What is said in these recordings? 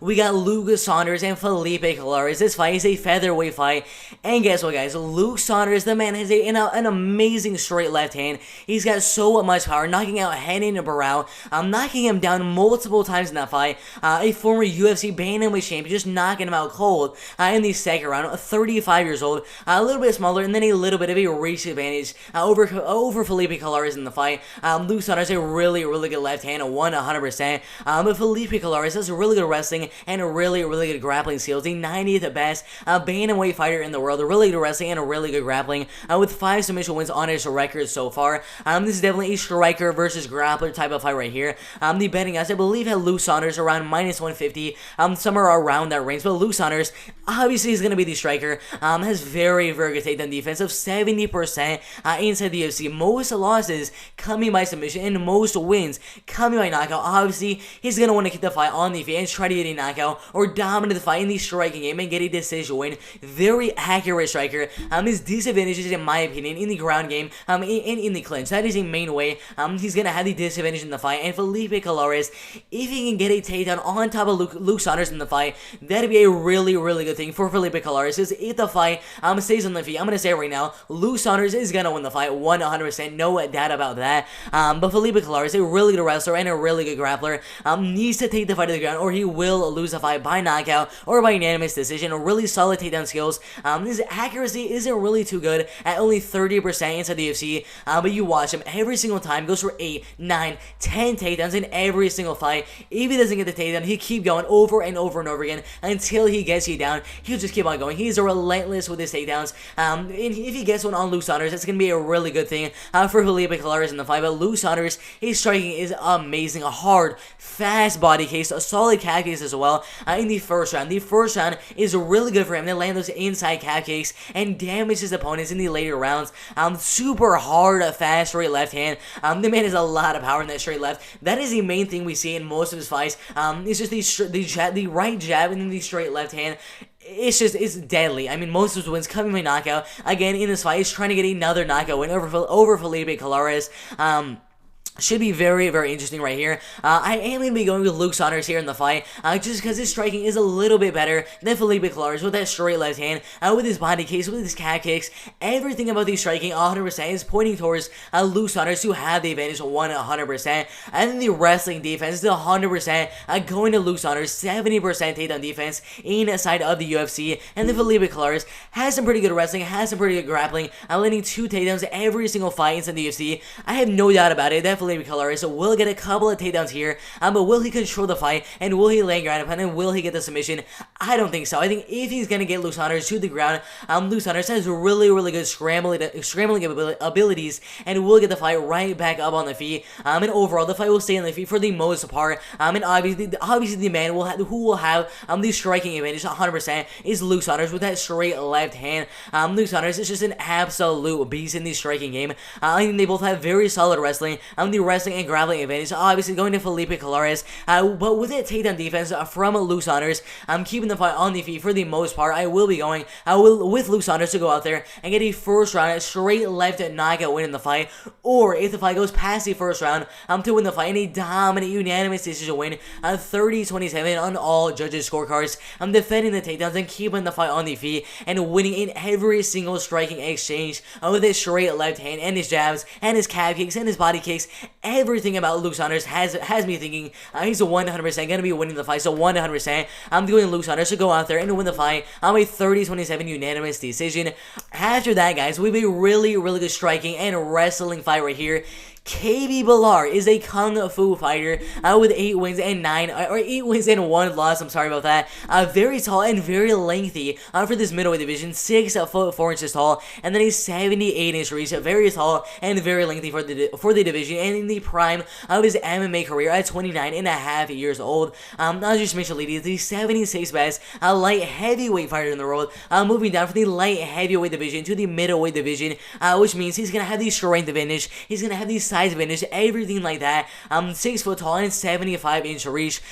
we got Luke Saunders and Felipe Colares. This fight is a featherweight fight, and guess what, guys? Luke Saunders, the man has an amazing straight left hand. He's got so much power, knocking out Renan Barão, knocking him down multiple times in that fight. A former UFC bantamweight champion, just knocking him out cold in the second round. 35 years old, a little bit smaller, and then a little bit of a reach advantage over Felipe Colares in the fight. Luke Saunders a really good left hand, 100%. But Felipe Colares has really good wrestling and a really good grappling skills. The 90th best bantamweight fighter in the world. A really good wrestling and a really good grappling, with 5 submission wins on his record so far. This is definitely a striker versus grappler type of fight right here. The betting odds, I believe, had Luke Saunders around -150, somewhere around that range. But Luke Saunders obviously is going to be the striker. Has very good takedown defense of 70% inside the UFC. Most losses coming by submission and most wins coming by knockout. Obviously, he's going to want to keep the fight on the feet and try to get a knockout or dominate the fight in the striking game and get a decision win. Very accurate striker. His disadvantages, in my opinion, in the ground game, in the clinch. That is the main way he's going to have the disadvantage in the fight. And Felipe Colares, if he can get a takedown on top of Luke Saunders in the fight, that'd be a really good thing for Felipe Colares. Because if the fight stays on the feet, I'm going to say it right now, Luke Saunders is going to win the fight 100%, no doubt about that. But Felipe Colares, a really good wrestler and a really good grappler, needs to take the fight to the ground or he will lose the fight by knockout or by unanimous decision. A really solid takedown skills. His accuracy isn't really too good at only 30% inside the UFC, but you watch him every single time, goes for 8, 9, 10 takedowns in every single fight. If he doesn't get the takedown, he'll keep going over and over again until he gets you down. He'll just keep on going. He's relentless with his takedowns. And if he gets one on Luke Saunders, it's going to be a really good thing for Felipe Colares in the fight. But Luke Saunders, his striking is amazing. A hard, fast body case, a solid calf case as well in the first round. The first round is really good for him to land those inside calf kicks and damage his opponents in the later rounds. Super hard, fast, straight left hand. The man has a lot of power in that straight left. That is the main thing we see in most of his fights. It's just the right jab and then the straight left hand. It's deadly. I mean, most of his wins coming by knockout. Again, in this fight, he's trying to get another knockout win over Felipe Colares. Should be very interesting right here. I am going to be going with Luke Saunders here in the fight, just because his striking is a little bit better than Felipe Colares with that straight left hand, with his body kicks, with his calf kicks. Everything about the striking 100% is pointing towards Luke Saunders to have the advantage 100%. And then the wrestling defense is 100% going to Luke Saunders, 70% takedown defense inside of the UFC. And then Felipe Colares has some pretty good wrestling, has some pretty good grappling, landing 2 takedowns every single fight inside the UFC. I have no doubt about it that Felipe Colares will get a couple of takedowns here, but will he control the fight, and will he land ground and pound, and will he get the submission? I don't think so. I think if he's going to get Luke Saunders to the ground, Luke Saunders has really good scrambling abilities, and will get the fight right back up on the feet, and overall, the fight will stay on the feet for the most part, and obviously the man who will have the striking advantage 100% is Luke Saunders with that straight left hand. Luke Saunders is just an absolute beast in the striking game. I think they both have very solid wrestling. The wrestling and grappling advantage, obviously going to Felipe Colares, but with that takedown defense from Luke Saunders, I'm keeping the fight on the feet for the most part. I will be going with Luke Saunders to go out there and get a first round straight left knockout win in the fight, or if the fight goes past the first round, to win the fight in a dominant unanimous decision win, 30-27 on all judges' scorecards. I'm defending the takedowns and keeping the fight on the feet and winning in every single striking exchange with his straight left hand and his jabs and his calf kicks and his body kicks. Everything about Luke Saunders has me thinking he's 100% going to be winning the fight. So 100%, I'm doing Luke Saunders to go out there and win the fight. I'm a 30-27 unanimous decision. After that, guys, we have a really good striking and wrestling fight right here. KB Ballard is a kung fu fighter with 8 wins and 1 loss. I'm sorry about that. Very tall and very lengthy for this middleweight division. 6 foot 4 inches tall, and then a 78-inch reach. Very tall and very lengthy for the division, and in the prime of his MMA career at 29.5 years old. I'll just mention, ladies, the 76th best light heavyweight fighter in the world, moving down from the light heavyweight division to the middleweight division, which means he's gonna have the strength advantage. He's gonna have the size advantage, everything like that. 6 foot tall and 75-inch reach.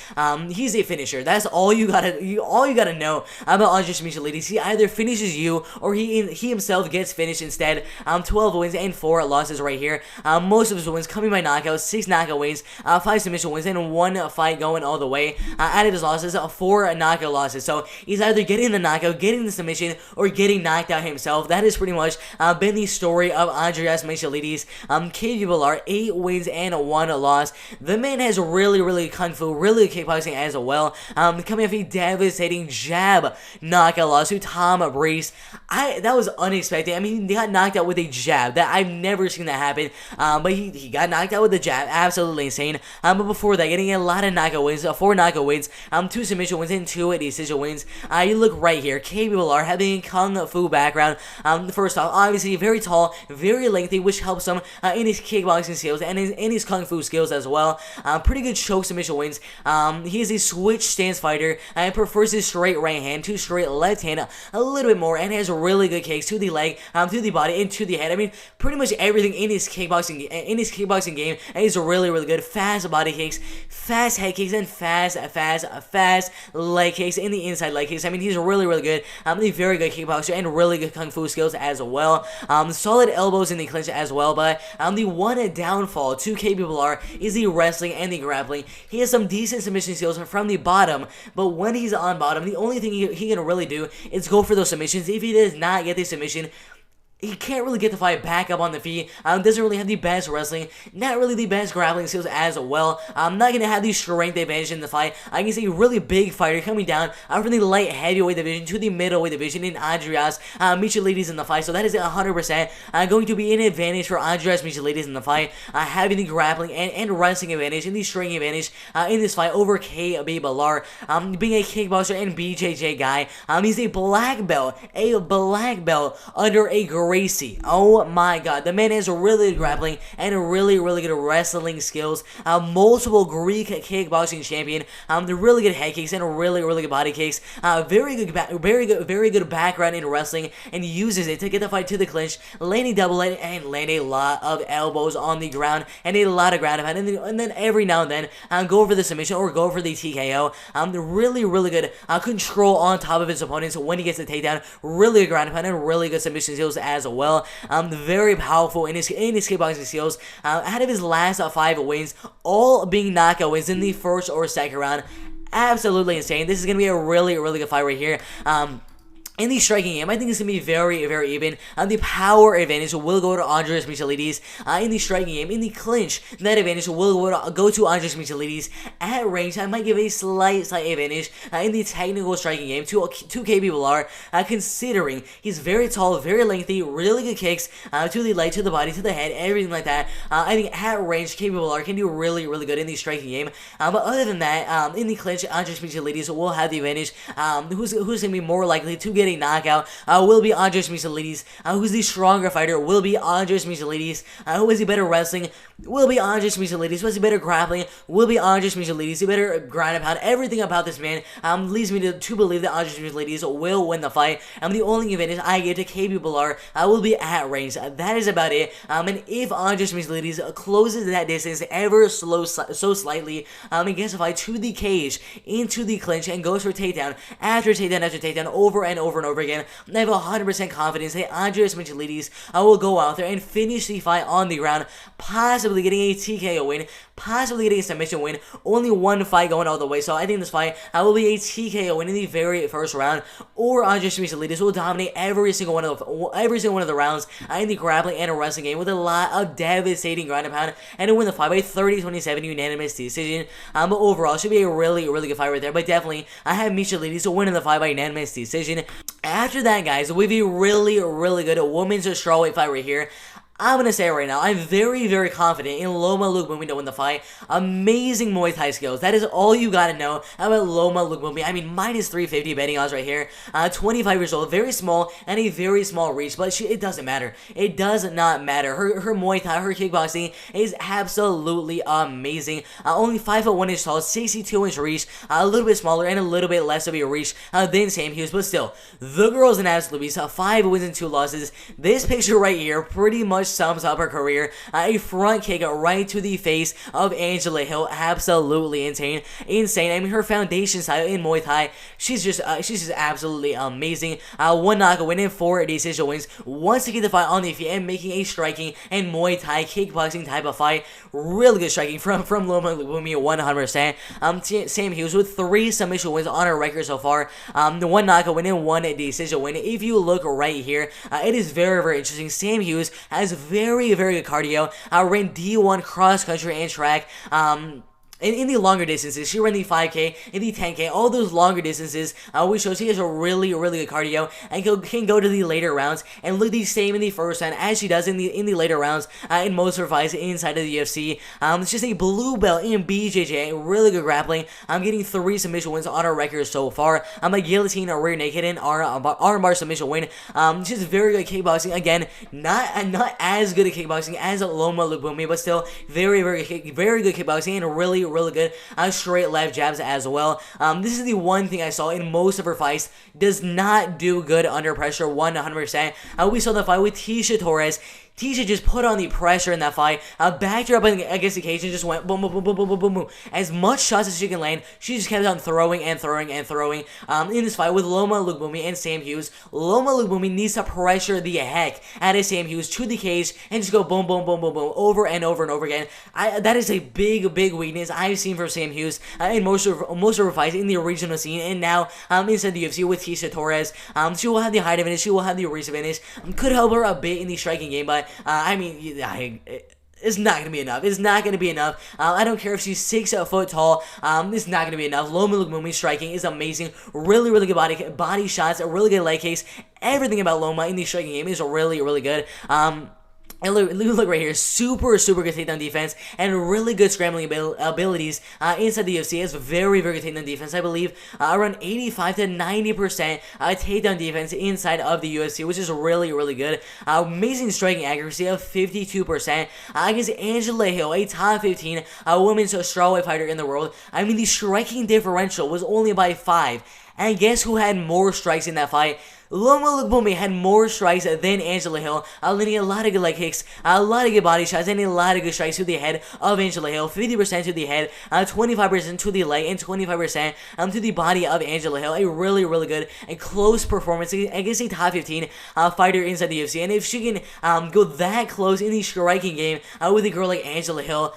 He's a finisher. That's all you gotta know about Andres Michailidis. He either finishes you or he himself gets finished instead. 12 wins and 4 losses right here. Most of his wins coming by knockout, 6 knockout wins, 5 submission wins, and 1 fight going all the way. Out of his losses, 4 knockout losses. So he's either getting the knockout, getting the submission, or getting knocked out himself. That has pretty much been the story of Andres Michailidis. KB Ballard, 8 wins and 1 loss. The man has really kung fu, really kickboxing as well. Coming off a devastating jab knockout loss to Tom Breeze. That was unexpected. I mean, he got knocked out with a jab. That I've never seen that happen. But he got knocked out with a jab. Absolutely insane. But before that, getting a lot of knockout wins, 4 knockout wins, 2 submission wins, and 2 decision wins. You look right here, KB Ballard having a kung fu background. First off, obviously very tall, very lengthy, which helps him in his kickboxing skills and in his kung fu skills as well. Pretty good choke submission wins. He is a switch stance fighter and prefers his straight right hand to straight left hand a little bit more, and has really good kicks to the leg, to the body, and to the head. I mean, pretty much everything in his kickboxing game is really good. Fast body kicks, fast head kicks, and fast leg kicks in the inside leg kicks. I mean, he's really good. A very good kickboxer and really good kung fu skills as well. Solid elbows in the clinch as well. But the one downfall to KB Ballard is the wrestling and the grappling. He has some decent submission skills from the bottom, but when he's on bottom, the only thing he can really do is go for those submissions. If he does not get the submission, he can't really get the fight back up on the feet. Doesn't really have the best wrestling, not really the best grappling skills as well. Not going to have the strength advantage in the fight. I can see a really big fighter coming down from the light heavyweight division to the middleweight division in Andres Michailidis in the fight. So that is 100% going to be an advantage for Andres Michailidis in the fight. Having the grappling and wrestling advantage and the striking advantage in this fight over KB Ballard. Being a kickboxer and BJJ guy, he's a black belt under a Gracie. Oh my god, the man has really good grappling and really good wrestling skills. Multiple Greek kickboxing champion. Really good head kicks and really good body kicks. Very good background in wrestling, and uses it to get the fight to the clinch, landing double leg and land a lot of elbows on the ground and a lot of ground and pound, and then every now and then go for the submission or go for the TKO. Really good control on top of his opponents when he gets the takedown. Really good ground and pound and really good submission skills as well. Very powerful in his kickboxing skills. Out of his last 5 wins, all being knockout wins in the first or second round. Absolutely insane. This is going to be a really good fight right here. In the striking game, I think it's going to be very even. The power advantage will go to Andres Michailidis. In the striking game, in the clinch, that advantage will go to Andres Michailidis. At range, I might give a slight advantage in the technical striking game to KB Ballard, considering he's very tall, very lengthy, really good kicks to the leg, to the body, to the head, everything like that. I think at range, KB Ballard can do really good in the striking game. But other than that, in the clinch, Andres Michailidis will have the advantage. Who's going to be more likely to get a knockout will be Andres Michailidis. Who's the stronger fighter will be Andres Michailidis. Who is the better wrestling will be Andres Michailidis. Who is the better grappling will be Andres Michailidis. The better ground and pound. Everything about this man leads me to believe that Andres Michailidis will win the fight. The only advantage I give to KB Ballard will be at range. That is about it. And if Andres Michailidis closes that distance ever so slightly and gets the fight to the cage, into the clinch, and goes for takedown after takedown over and over again, I have 100% confidence that Andres Michailidis will go out there and finish the fight on the ground, possibly getting a TKO win, possibly getting a submission win. Only one fight going all the way, so I think this fight will be a TKO win in the very first round, or Andres Michailidis will dominate every single one of the rounds in the grappling and wrestling game with a lot of devastating ground and pound, and win the fight by 30-27 unanimous decision. But overall, it should be a really good fight right there. But definitely, I have Michailidis winning the fight by unanimous decision. After that, guys, we have a really good women's strawweight fight right here. I'm going to say it right now, I'm very confident in Loma Lookboonmee to win the fight. Amazing Muay Thai skills. That is all you got to know about Loma Lookboonmee. I mean, minus 350 betting odds right here. 25 years old, very small, and a very small reach, but it doesn't matter. It does not matter. Her Muay Thai, her kickboxing is absolutely amazing. Only 5'1" inch tall, 62-inch reach, a little bit smaller, and a little bit less of a reach than Sam Hughes, but still, the girl's an absolute beast. 5 wins and 2 losses. This picture right here pretty much much sums up her career. A front kick right to the face of Angela Hill, absolutely insane. I mean, her foundation style in Muay Thai, she's just absolutely amazing. One knockout win and 4 decision wins. Once again, the fight on the feet and making a striking and Muay Thai kickboxing type of fight. Really good striking from Loma Lubumi, 100%. Sam Hughes with 3 submission wins on her record so far. The 1 knockout win and 1 decision win. If you look right here, it is very, very interesting. Sam Hughes has very, very good cardio. Ran D1 cross country and track. In the longer distances, she ran the 5K, in the 10K, all those longer distances, which shows she has a really, really good cardio and can go to the later rounds and look the same in the first round as she does in the later rounds in most of her fights inside of the UFC. It's just a blue belt in BJJ, really good grappling. I'm getting 3 submission wins on her record so far. I'm a guillotine, a rear naked, and armbar submission win. She's very good at kickboxing. Again, not as good at kickboxing as Loma Lubumi, but still very, very good kickboxing and really good straight left jabs as well. This is the one thing I saw in most of her fights. Does not do good under pressure, 100%. We saw the fight with Tisha Torres. Tisha just put on the pressure in that fight, backed her up against the cage and just went boom, boom, boom, boom, boom, boom, boom, boom. As much shots as she can land, she just kept on throwing and throwing and throwing. In this fight with Loma Lubumi and Sam Hughes, Loma Lubumi needs to pressure the heck out of Sam Hughes to the cage and just go boom, boom, boom, boom, boom, over and over and over again. That is a big weakness I've seen from Sam Hughes in most of her fights in the regional scene, and now inside the UFC with Tisha Torres. She will have the height advantage, she will have the reach advantage. Could help her a bit in the striking game, but I mean, it's not going to be enough. It's not going to be enough. I don't care if she's 6 foot tall. It's not going to be enough. Loma Lubumi's striking is amazing. Really good body shots. A really good leg kicks. Everything about Loma in the striking game is really good. And look right here, super good takedown defense and really good scrambling abilities inside the UFC. Has very good takedown defense. I believe around 85 to 90% takedown defense inside of the UFC, which is really good. Amazing striking accuracy of 52% against Angela Hill, a top 15 women's strawweight fighter in the world. I mean, the striking differential was only by 5. And guess who had more strikes in that fight? Loma Lubumi had more strikes than Angela Hill, landing a lot of good leg kicks, a lot of good body shots, and a lot of good strikes to the head of Angela Hill. 50% to the head, 25% to the leg, and 25% to the body of Angela Hill. A really good and close performance against a top 15 fighter inside the UFC. And if she can go that close in the striking game with a girl like Angela Hill,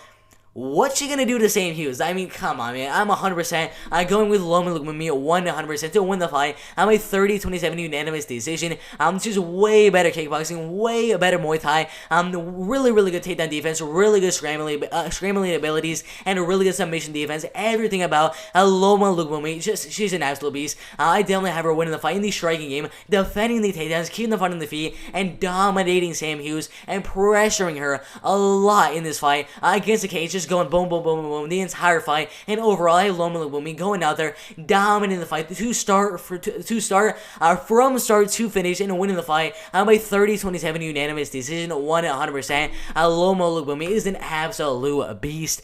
what's she gonna do to Sam Hughes? I mean, come on, man. I'm 100% going with Loma Lubumi 100% to win the fight. I'm a 30-27 unanimous decision. She's way better kickboxing, way better Muay Thai. Really good takedown defense, really good scrambling abilities, and a really good submission defense. Everything about Loma Lubumi, she's an absolute beast. I definitely have her winning the fight in the striking game, defending the takedowns, keeping the fight on the feet, and dominating Sam Hughes and pressuring her a lot in this fight against the cage. Just going boom the entire fight, and overall I have Loma Lubumi going out there dominating the fight from start to finish and winning the fight by 30-27 unanimous decision, 100%. Loma Lubumi is an absolute beast.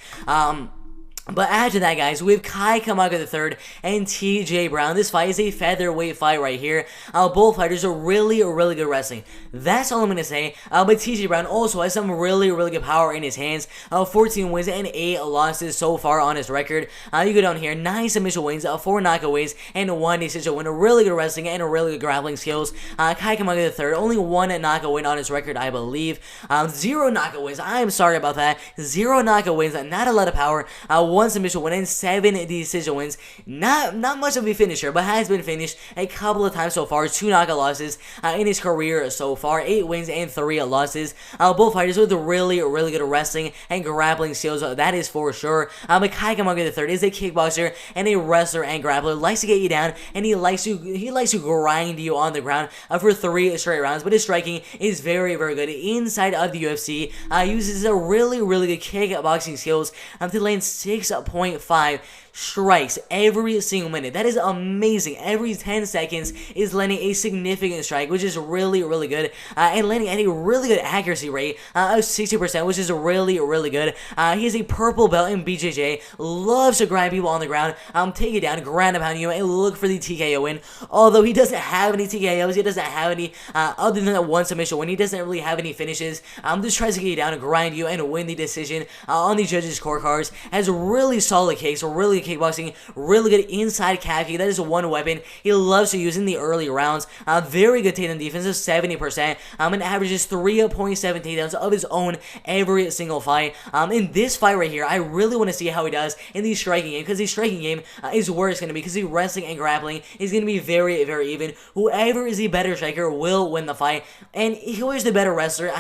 But after that, guys, we have Kai Kamaka III and TJ Brown. This fight is a featherweight fight right here. Both fighters are really good wrestling. That's all I'm going to say. But TJ Brown also has some really good power in his hands. 14 wins and 8 losses so far on his record. You go down here, 9 submission wins, 4 knockout wins, and 1 decision win. Really good wrestling and really good grappling skills. Kai Kamaka III, only 1 knockout win on his record, I believe. 0 knockout wins. I am sorry about that. 0 knockout wins, not a lot of power. 1 submission win and 7 decision wins. Not much of a finisher, but has been finished a couple of times so far. 2 knockout losses in his career so far. 8 wins and 3 losses. Both fighters with really good wrestling and grappling skills. That is for sure. But Kai Kamaka III is a kickboxer and a wrestler and grappler. Likes to get you down, and he likes to grind you on the ground for 3 straight rounds. But his striking is very good inside of the UFC. Uses a really good kickboxing skills to land 6 6.5 strikes every single minute. That is amazing. Every 10 seconds is landing a significant strike, which is really, really good. And landing at a really good accuracy rate of 60%, which is really, really good. He has a purple belt in BJJ, loves to grind people on the ground, take it down, ground and pound you, and look for the TKO win. Although he doesn't have any TKOs, he doesn't have any, other than that one submission win, he doesn't really have any finishes. Just tries to get you down, grind you, and win the decision on the judges' scorecards. Has really solid kicks, really good kickboxing, really good inside calf kick. That is one weapon he loves to use in the early rounds. Very good takedown defense of 70%, and averages 3.7 takedowns of his own every single fight. In this fight right here, I really want to see how he does in the striking game, because the striking game is where it's going to be, because the wrestling and grappling is going to be very, very even. Whoever is the better striker will win the fight, and who is the better wrestler?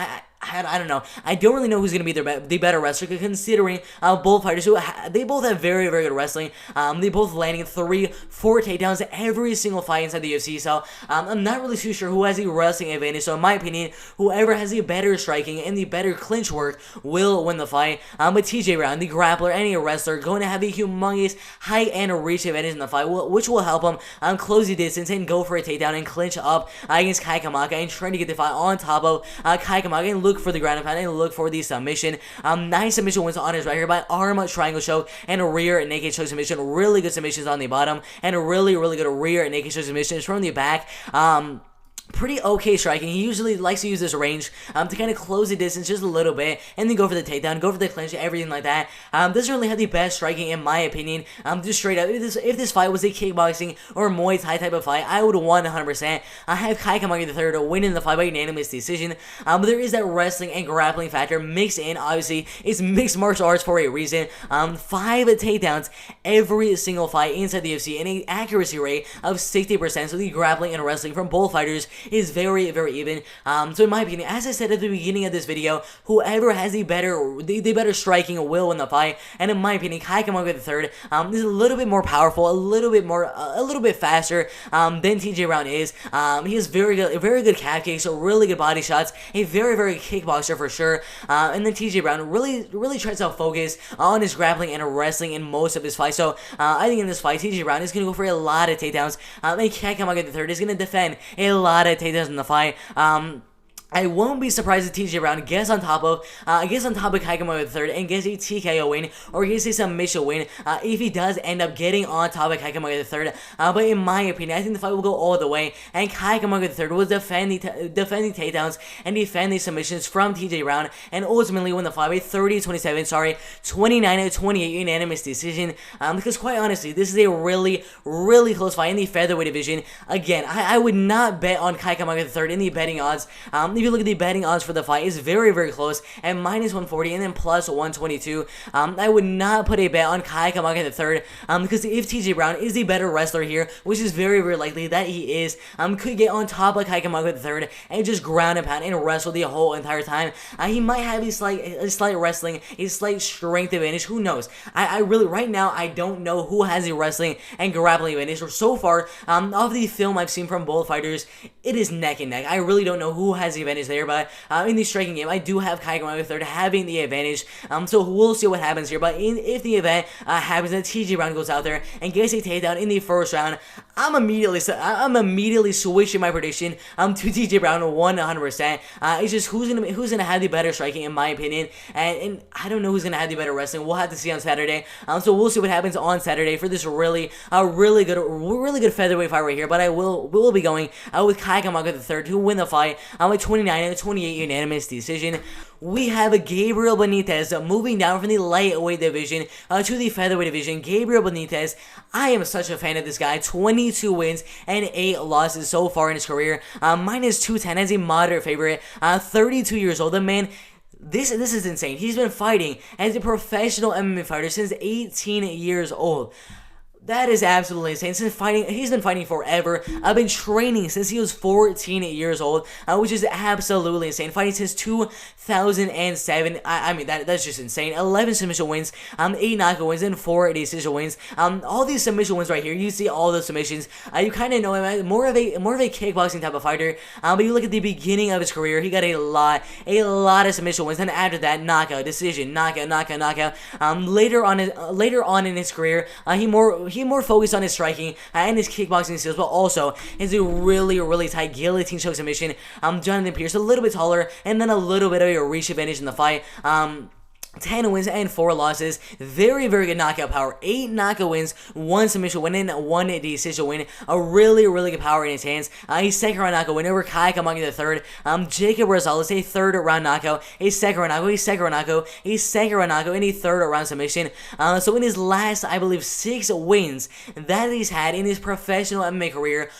I don't know. I don't really know who's going to be the better wrestler, considering both fighters, they both have very, very good wrestling. They both landing 3-4 takedowns every single fight inside the UFC, so I'm not really too sure who has the wrestling advantage. So in my opinion, whoever has the better striking and the better clinch work will win the fight. But TJ Brown, the grappler and a wrestler, going to have a humongous height and reach advantage in the fight, which will help him close the distance and go for a takedown and clinch up against Kai Kamaka and trying to get the fight on top of Kai Kamaka and look for the ground and pound and look for the submission. 9 submission wins on his right here by arm triangle choke and a rear naked choke submission. Really good submissions on the bottom and a really, really good rear naked choke submissions from the back. Pretty okay striking. He usually likes to use this range to kind of close the distance just a little bit and then go for the takedown, go for the clinch, everything like that. Doesn't really have the best striking in my opinion. Just straight up, if this fight was a kickboxing or Muay Thai type of fight, I would 100% have Kai Kamaka III winning the fight by unanimous decision. But there is that wrestling and grappling factor mixed in. Obviously, it's mixed martial arts for a reason. 5 takedowns every single fight inside the UFC and an accuracy rate of 60%. So the grappling and wrestling from both fighters is very, very even. So in my opinion, as I said at the beginning of this video, whoever has the better striking will win the fight. And in my opinion, Kai Kamaka III is a little bit more powerful, a little bit faster than TJ Brown is. He has very good calf kicks, so really good body shots, a very, very good kickboxer for sure. And then TJ Brown really tries to focus on his grappling and wrestling in most of his fights. So I think in this fight, TJ Brown is going to go for a lot of takedowns, and Kai Kamaka III is going to defend a lot of takedowns in the fight. I won't be surprised if TJ Brown gets on top of Kai Kamaka III and gets a TKO win or gets a submission win if he does end up getting on top of Kai Kamaka III. But in my opinion, I think the fight will go all the way, and Kai Kamaka III will defend the takedowns and defend the submissions from TJ Brown and ultimately win the fight by 29-28 unanimous decision. Because quite honestly, this is a really, really close fight in the featherweight division. Again, I would not bet on Kai Kamaka III in the betting odds. If you look at the betting odds for the fight, it's very, very close at -140 and then +122. I would not put a bet on Kai Kamaka III because if TJ Brown is the better wrestler here, which is very, very likely that he is, could get on top of Kai Kamaka III and just ground and pound and wrestle the whole entire time. He might have a slight wrestling, a slight strength advantage. Who knows? I really, right now, I don't know who has a wrestling and grappling advantage. So far, of the film I've seen from both fighters, it is neck and neck. I really don't know who has the advantage there, but in the striking game, I do have Kai Kamaka III having the advantage. So we'll see what happens here. But if the event happens that TJ Brown goes out there and gets a takedown in the first round, I'm immediately switching my prediction to TJ Brown 100%. It's just who's gonna have the better striking in my opinion, and I don't know who's gonna have the better wrestling. We'll have to see on Saturday. So we'll see what happens on Saturday for this really good featherweight fight right here. But we'll be going with Kai Kamaka III to win the fight with 29-28 unanimous decision. We have a Gabriel Benitez moving down from the lightweight division to the featherweight division. Gabriel Benitez, I am such a fan of this guy. 22 wins and 8 losses so far in his career. -210 as a moderate favorite. 32 years old. The man, this is insane. He's been fighting as a professional MMA fighter since 18 years old. That is absolutely insane. He's been fighting forever. I've been training since he was 14 years old, which is absolutely insane. Fighting since 2007. I mean, that's just insane. 11 submission wins, 8 knockout wins, and 4 decision wins. All these submission wins right here. You see all the submissions. You kind of know him as more of a kickboxing type of fighter. But you look at the beginning of his career, he got a lot of submission wins. And after that, knockout, decision, knockout. Later on in his career, he more focused on his striking and his kickboxing skills, but also is a really tight guillotine choke submission. Jonathan Pierce a little bit taller, and then a little bit of a reach advantage in the fight. 10 wins and 4 losses. Very good knockout power. 8 knockout wins, 1 submission win, and 1 decision win. A really good power in his hands. He's second round knockout win over Kai Kamagi the third. Jacob Rosales, a third round knockout, a second round knockout, a second round knockout, a second round knockout, and a third round submission. So in his last, I believe, 6 wins that he's had in his professional MMA career,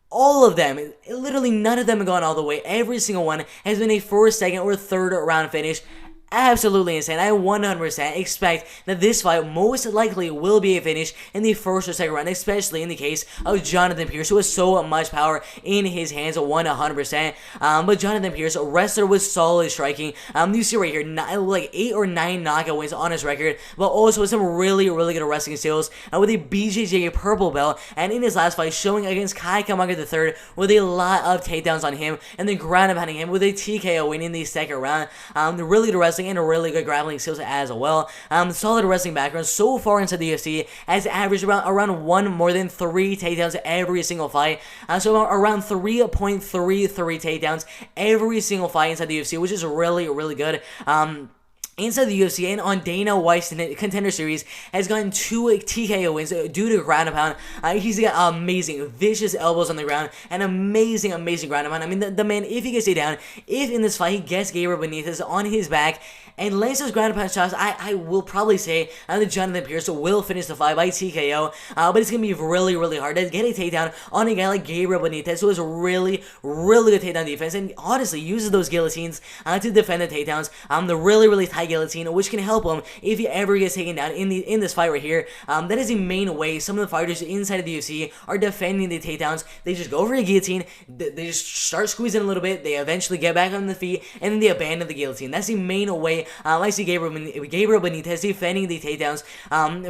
all of them, literally none of them have gone all the way. Every single one has been a first, second, or third round finish. Absolutely insane. I 100% expect that this fight most likely will be a finish in the first or second round, especially in the case of Jonathan Pierce, who has so much power in his hands, 100%. But Jonathan Pierce, a wrestler with solid striking. You see right here, like 8 or 9 knockout wins on his record, but also with some really good wrestling skills with a BJJ purple belt. And in his last fight, showing against Kai Kamagi III with a lot of takedowns on him and then ground and pounding him with a TKO win in the second round. Really good wrestling and really good grappling skills as well. Solid wrestling background so far inside the UFC, has averaged around 1 more than 3 takedowns every single fight. So around 3.33 takedowns every single fight inside the UFC, which is really good. Inside the UFC and on Dana White's Contender Series has gotten 2 TKO wins due to ground and pound. He's got amazing, vicious elbows on the ground and amazing ground and pound. I mean, the man, if he gets stay down, if in this fight he gets Gabriel Benitez on his back and lands those ground and pound shots, I will probably say that Jonathan Pierce will finish the fight by TKO. But it's going to be really hard to get a takedown on a guy like Gabriel Benitez, who has really good takedown defense and honestly uses those guillotines to defend the takedowns. The really tight guillotine, which can help him if he ever gets taken down in this fight right here. That is the main way some of the fighters inside of the UFC are defending the takedowns. They just go over a guillotine, they just start squeezing a little bit, they eventually get back on the feet, and then they abandon the guillotine. That's the main way I see Gabriel Benitez defending the takedowns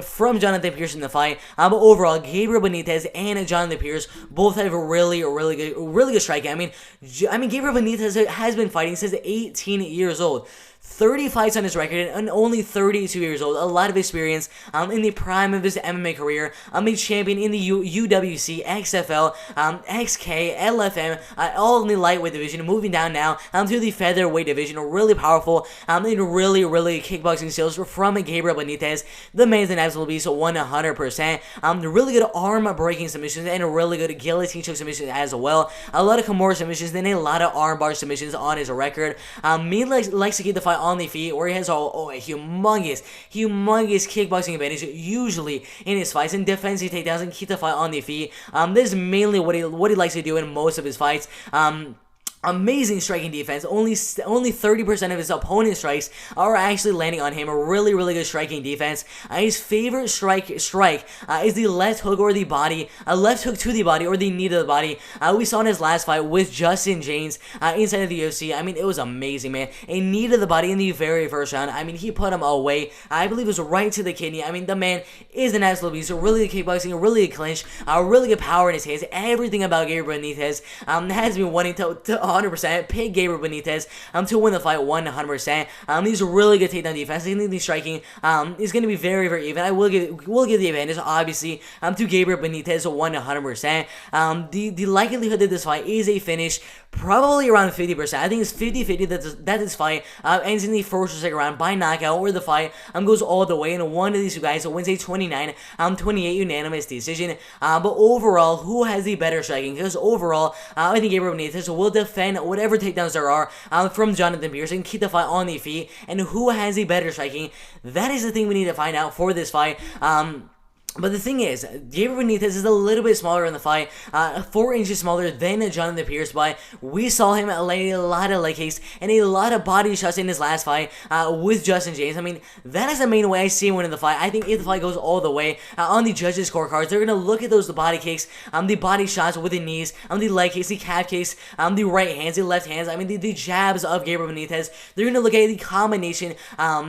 from Jonathan Pierce in the fight. But overall, Gabriel Benitez and Jonathan Pierce both have a really good striking. I mean, Gabriel Benitez has been fighting since 18 years old. 30 fights on his record and only 32 years old. A lot of experience in the prime of his MMA career. A champion in the UWC, XFL, XK, LFM, all in the lightweight division. Moving down now to the featherweight division. Really powerful and really kickboxing skills from Gabriel Benitez. The man's an absolute beast, 100%. Really good arm breaking submissions and really good guillotine choke submissions as well. A lot of Kimura submissions and a lot of arm bar submissions on his record. He likes to keep the fight on the feet, where he has a humongous kickboxing advantage usually in his fights and defensive takedowns and keep the fight on the feet. This is mainly what he likes to do in most of his fights. Amazing striking defense. Only 30% of his opponent's strikes are actually landing on him. A really good striking defense. His favorite strike is the left hook or the body. A left hook to the body or the knee to the body. We saw in his last fight with Justin James inside of the UFC. I mean, it was amazing, man. A knee to the body in the very first round. I mean, he put him away. I believe it was right to the kidney. I mean, the man is an absolute beast. Really good kickboxing, really good clinch, really good power in his hands. Everything about Gabriel Benitez has been wanting to 100% pick Gabriel Benitez to win the fight 100%. He's a really good takedown defense. I think the striking is going to be very even. I will give the advantage, obviously, to Gabriel Benitez 100%. The likelihood that this fight is a finish, probably around 50%. I think it's 50-50 that this fight ends in the first or second round by knockout, or the fight goes all the way, and one of these two guys wins a 29-28 unanimous decision. But overall, who has the better striking? Because overall, I think Gabriel Benitez will defend whatever takedowns there are from Jonathan Pierce and keep the fight on the feet. And who has the better striking? That is the thing we need to find out for this fight. But the thing is, Gabriel Benitez is a little bit smaller in the fight, 4 inches smaller than Jonathan Pierce, but we saw him lay a lot of leg kicks and a lot of body shots in his last fight with Justin James. I mean, that is the main way I see him winning the fight. I think if the fight goes all the way on the judges' scorecards, they're going to look at those body kicks, the body shots with the knees, the leg kicks, the calf kicks, the right hands, the left hands, I mean, the jabs of Gabriel Benitez. They're going to look at the combination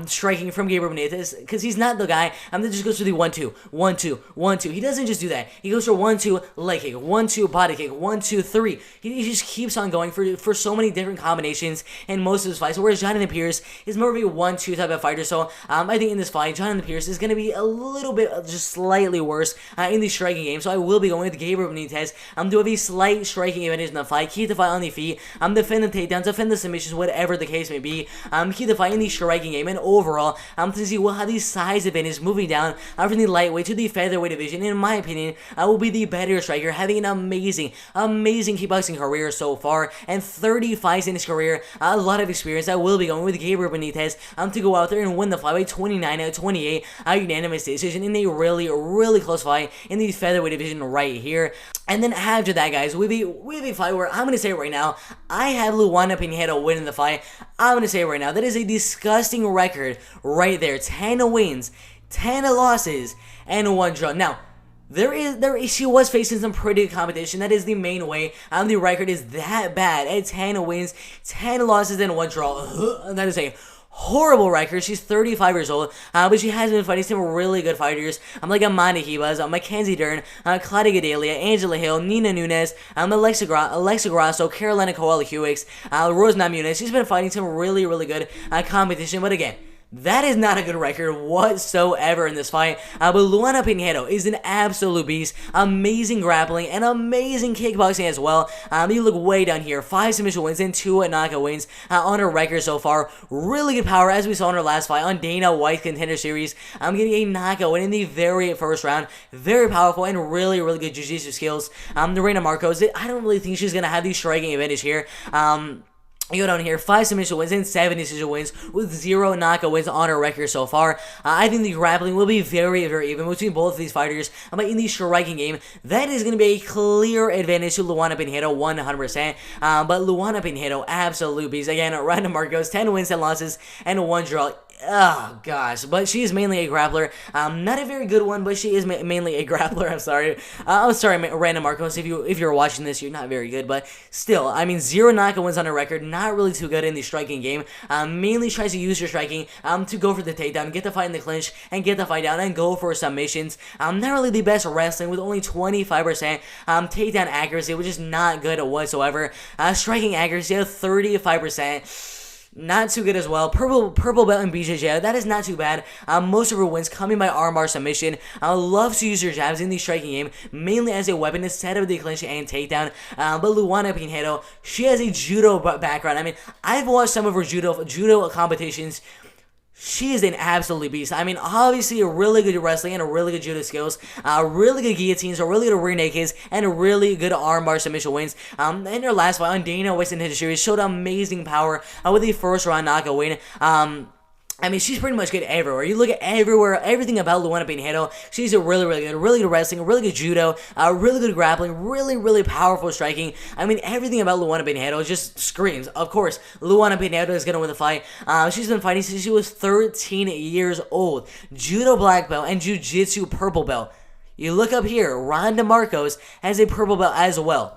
striking from Gabriel Benitez, because he's not the guy that just goes for the 1-2, 1-2, 1-2. He doesn't just do that. He goes for 1-2 leg kick, 1-2 body kick, 1-2 3. He just keeps on going for so many different combinations in most of his fights. Whereas Jonathan Pierce is more of a 1-2 type of fighter. So I think in this fight, Jonathan Pierce is going to be a little bit just slightly worse in the striking game. So I will be going with Gabriel Benitez to have a slight striking advantage in the fight. Keep the fight on the feet. Defend the takedowns, defend the submissions, whatever the case may be. Keep the fight in the striking game. And overall, since he will have the size advantage moving down from the lightweight to the featherweight division, in my opinion, will be the better striker, having an amazing kickboxing career so far, and 30 fights in his career, a lot of experience. I will be going with Gabriel Benitez to go out there and win the fight by 29-28, unanimous decision in a really close fight in the featherweight division right here. And then after that, guys, we have a fight where I'm going to say right now, I have Luana Pinheiro winning the fight. I'm going to say right now, that is a disgusting record right there. 10 wins, 10 losses, and 1 draw. Now, she was facing some pretty good competition. That is the main way. The record is that bad at 10 wins, 10 losses, and 1 draw. That is a horrible record. She's 35 years old, but she has been fighting some really good fighters. Like Amanda Ribas, Mackenzie Dern, Claudia Gadelia, Angela Hill, Nina Nunes, Alexa Grasso, Carolina Coelho Hughes, Rose Namajunas. She's been fighting some really good competition, but again, that is not a good record whatsoever in this fight. But Luana Pinheiro is an absolute beast. Amazing grappling and amazing kickboxing as well. You look way down here. 5 submission wins and 2 knockout wins on her record so far. Really good power, as we saw in her last fight on Dana White Contender Series. I'm getting a knockout win in the very first round. Very powerful and really good jiu-jitsu skills. Lorena Marcos, I don't really think she's going to have the striking advantage here. You go down here, 5 submission wins and 7 decision wins with 0 knockout wins on her record so far. I think the grappling will be very even between both of these fighters. But in the striking game, that is going to be a clear advantage to Luana Pinheiro, 100%. But Luana Pinheiro, absolute beast. Again, Random Marcos, 10 wins, 10 losses, and 1 draw. Oh gosh, but she is mainly a grappler. Not a very good one, but she is mainly a grappler. I'm sorry, Random Marcos. If you're watching this, you're not very good, but still, I mean, 0 knockout wins on her record. Not really too good in the striking game. Mainly tries to use her striking to go for the takedown, get the fight in the clinch, and get the fight down, and go for submissions. Not really the best wrestling, with only 25% takedown accuracy, which is not good whatsoever. Striking accuracy of 35%. Not too good as well. Purple belt in BJJ. That is not too bad. Most of her wins coming by armbar submission. Loves to use her jabs in the striking game, mainly as a weapon instead of the clinch and takedown. But Luana Pinheiro, she has a judo background. I mean, I've watched some of her judo competitions. She is an absolute beast. I mean, obviously a really good wrestling and a really good judo skills, really good guillotines, a really good rear nakeds, and a really good armbar submission wins. In her last fight on Dana White Contender Series, showed amazing power with a first round knockout win. I mean, she's pretty much good everywhere. You look at everything about Luana Pinheiro, she's a really good wrestling, really good judo, really good grappling, really powerful striking. I mean, everything about Luana Pinheiro just screams. Of course, Luana Pinheiro is going to win the fight. She's been fighting since she was 13 years old. Judo black belt and jiu-jitsu purple belt. You look up here, Ronda Marcos has a purple belt as well.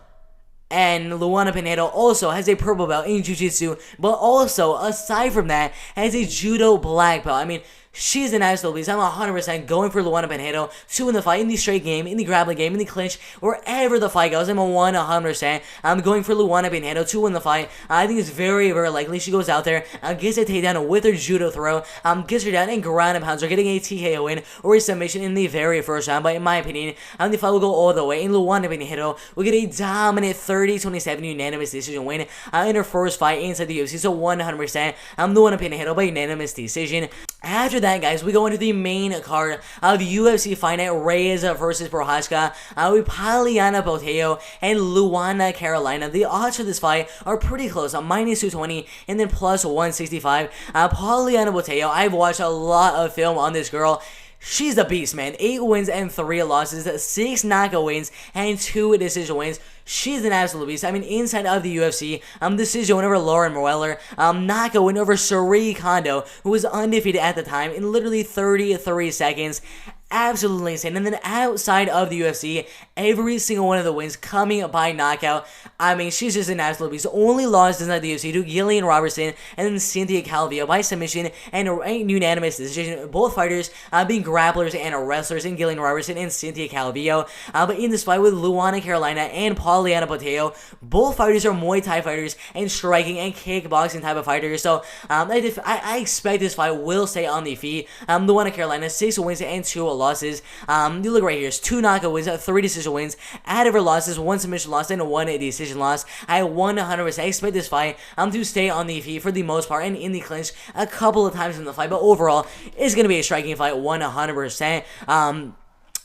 And Luana Pinheiro also has a purple belt in jiu-jitsu, but also, aside from that, has a judo black belt. I mean, she's an absolute beast. I'm 100% going for Luana Pinheiro to win the fight in the straight game, in the grappling game, in the clinch, wherever the fight goes. I'm 100%. I'm going for Luana Pinheiro to win the fight. I think it's very likely she goes out there, gets a takedown with her judo throw, gets her down and ground and pounds her, getting a TKO win or a submission in the very first round. But in my opinion, the fight will go all the way, and Luana Pinheiro will get a dominant 30-27 unanimous decision win in her first fight inside the UFC. So 100%, Luana Pinheiro by unanimous decision. After that, guys, we go into the main card of the UFC Fight Night, Reyes versus Procházka, with Poliana Botelho and Luana Carolina. The odds for this fight are pretty close, -220 and then +165. Poliana Botelho, I've watched a lot of film on this girl. she's a beast, man. 8 wins and 3 losses, 6 knockout wins and 2 decision wins. She's an absolute beast. I mean, inside of the UFC, decision win over Lauren Moeller, knockout win over Sheree Kondo, who was undefeated at the time, in literally 33 seconds. Absolutely insane. And then outside of the UFC, every single one of the wins coming by knockout. I mean, she's just an absolute beast. Only lost inside the UFC to Gillian Robertson and then Cynthia Calvillo by submission and a unanimous decision. Both fighters being grapplers and wrestlers in Gillian Robertson and Cynthia Calvillo. But in this fight with Luana Carolina and Pauliana Boteo, both fighters are Muay Thai fighters and striking and kickboxing type of fighters. So I expect this fight will stay on the feet. Luana Carolina, 6 wins and 2 losses. You look right here, it's 2 knockout wins, 3 decision wins. Out of her losses, 1 submission loss and 1 decision loss. I 100% expect this fight to stay on the feet for the most part and in the clinch a couple of times in the fight, but overall, it's going to be a striking fight 100%.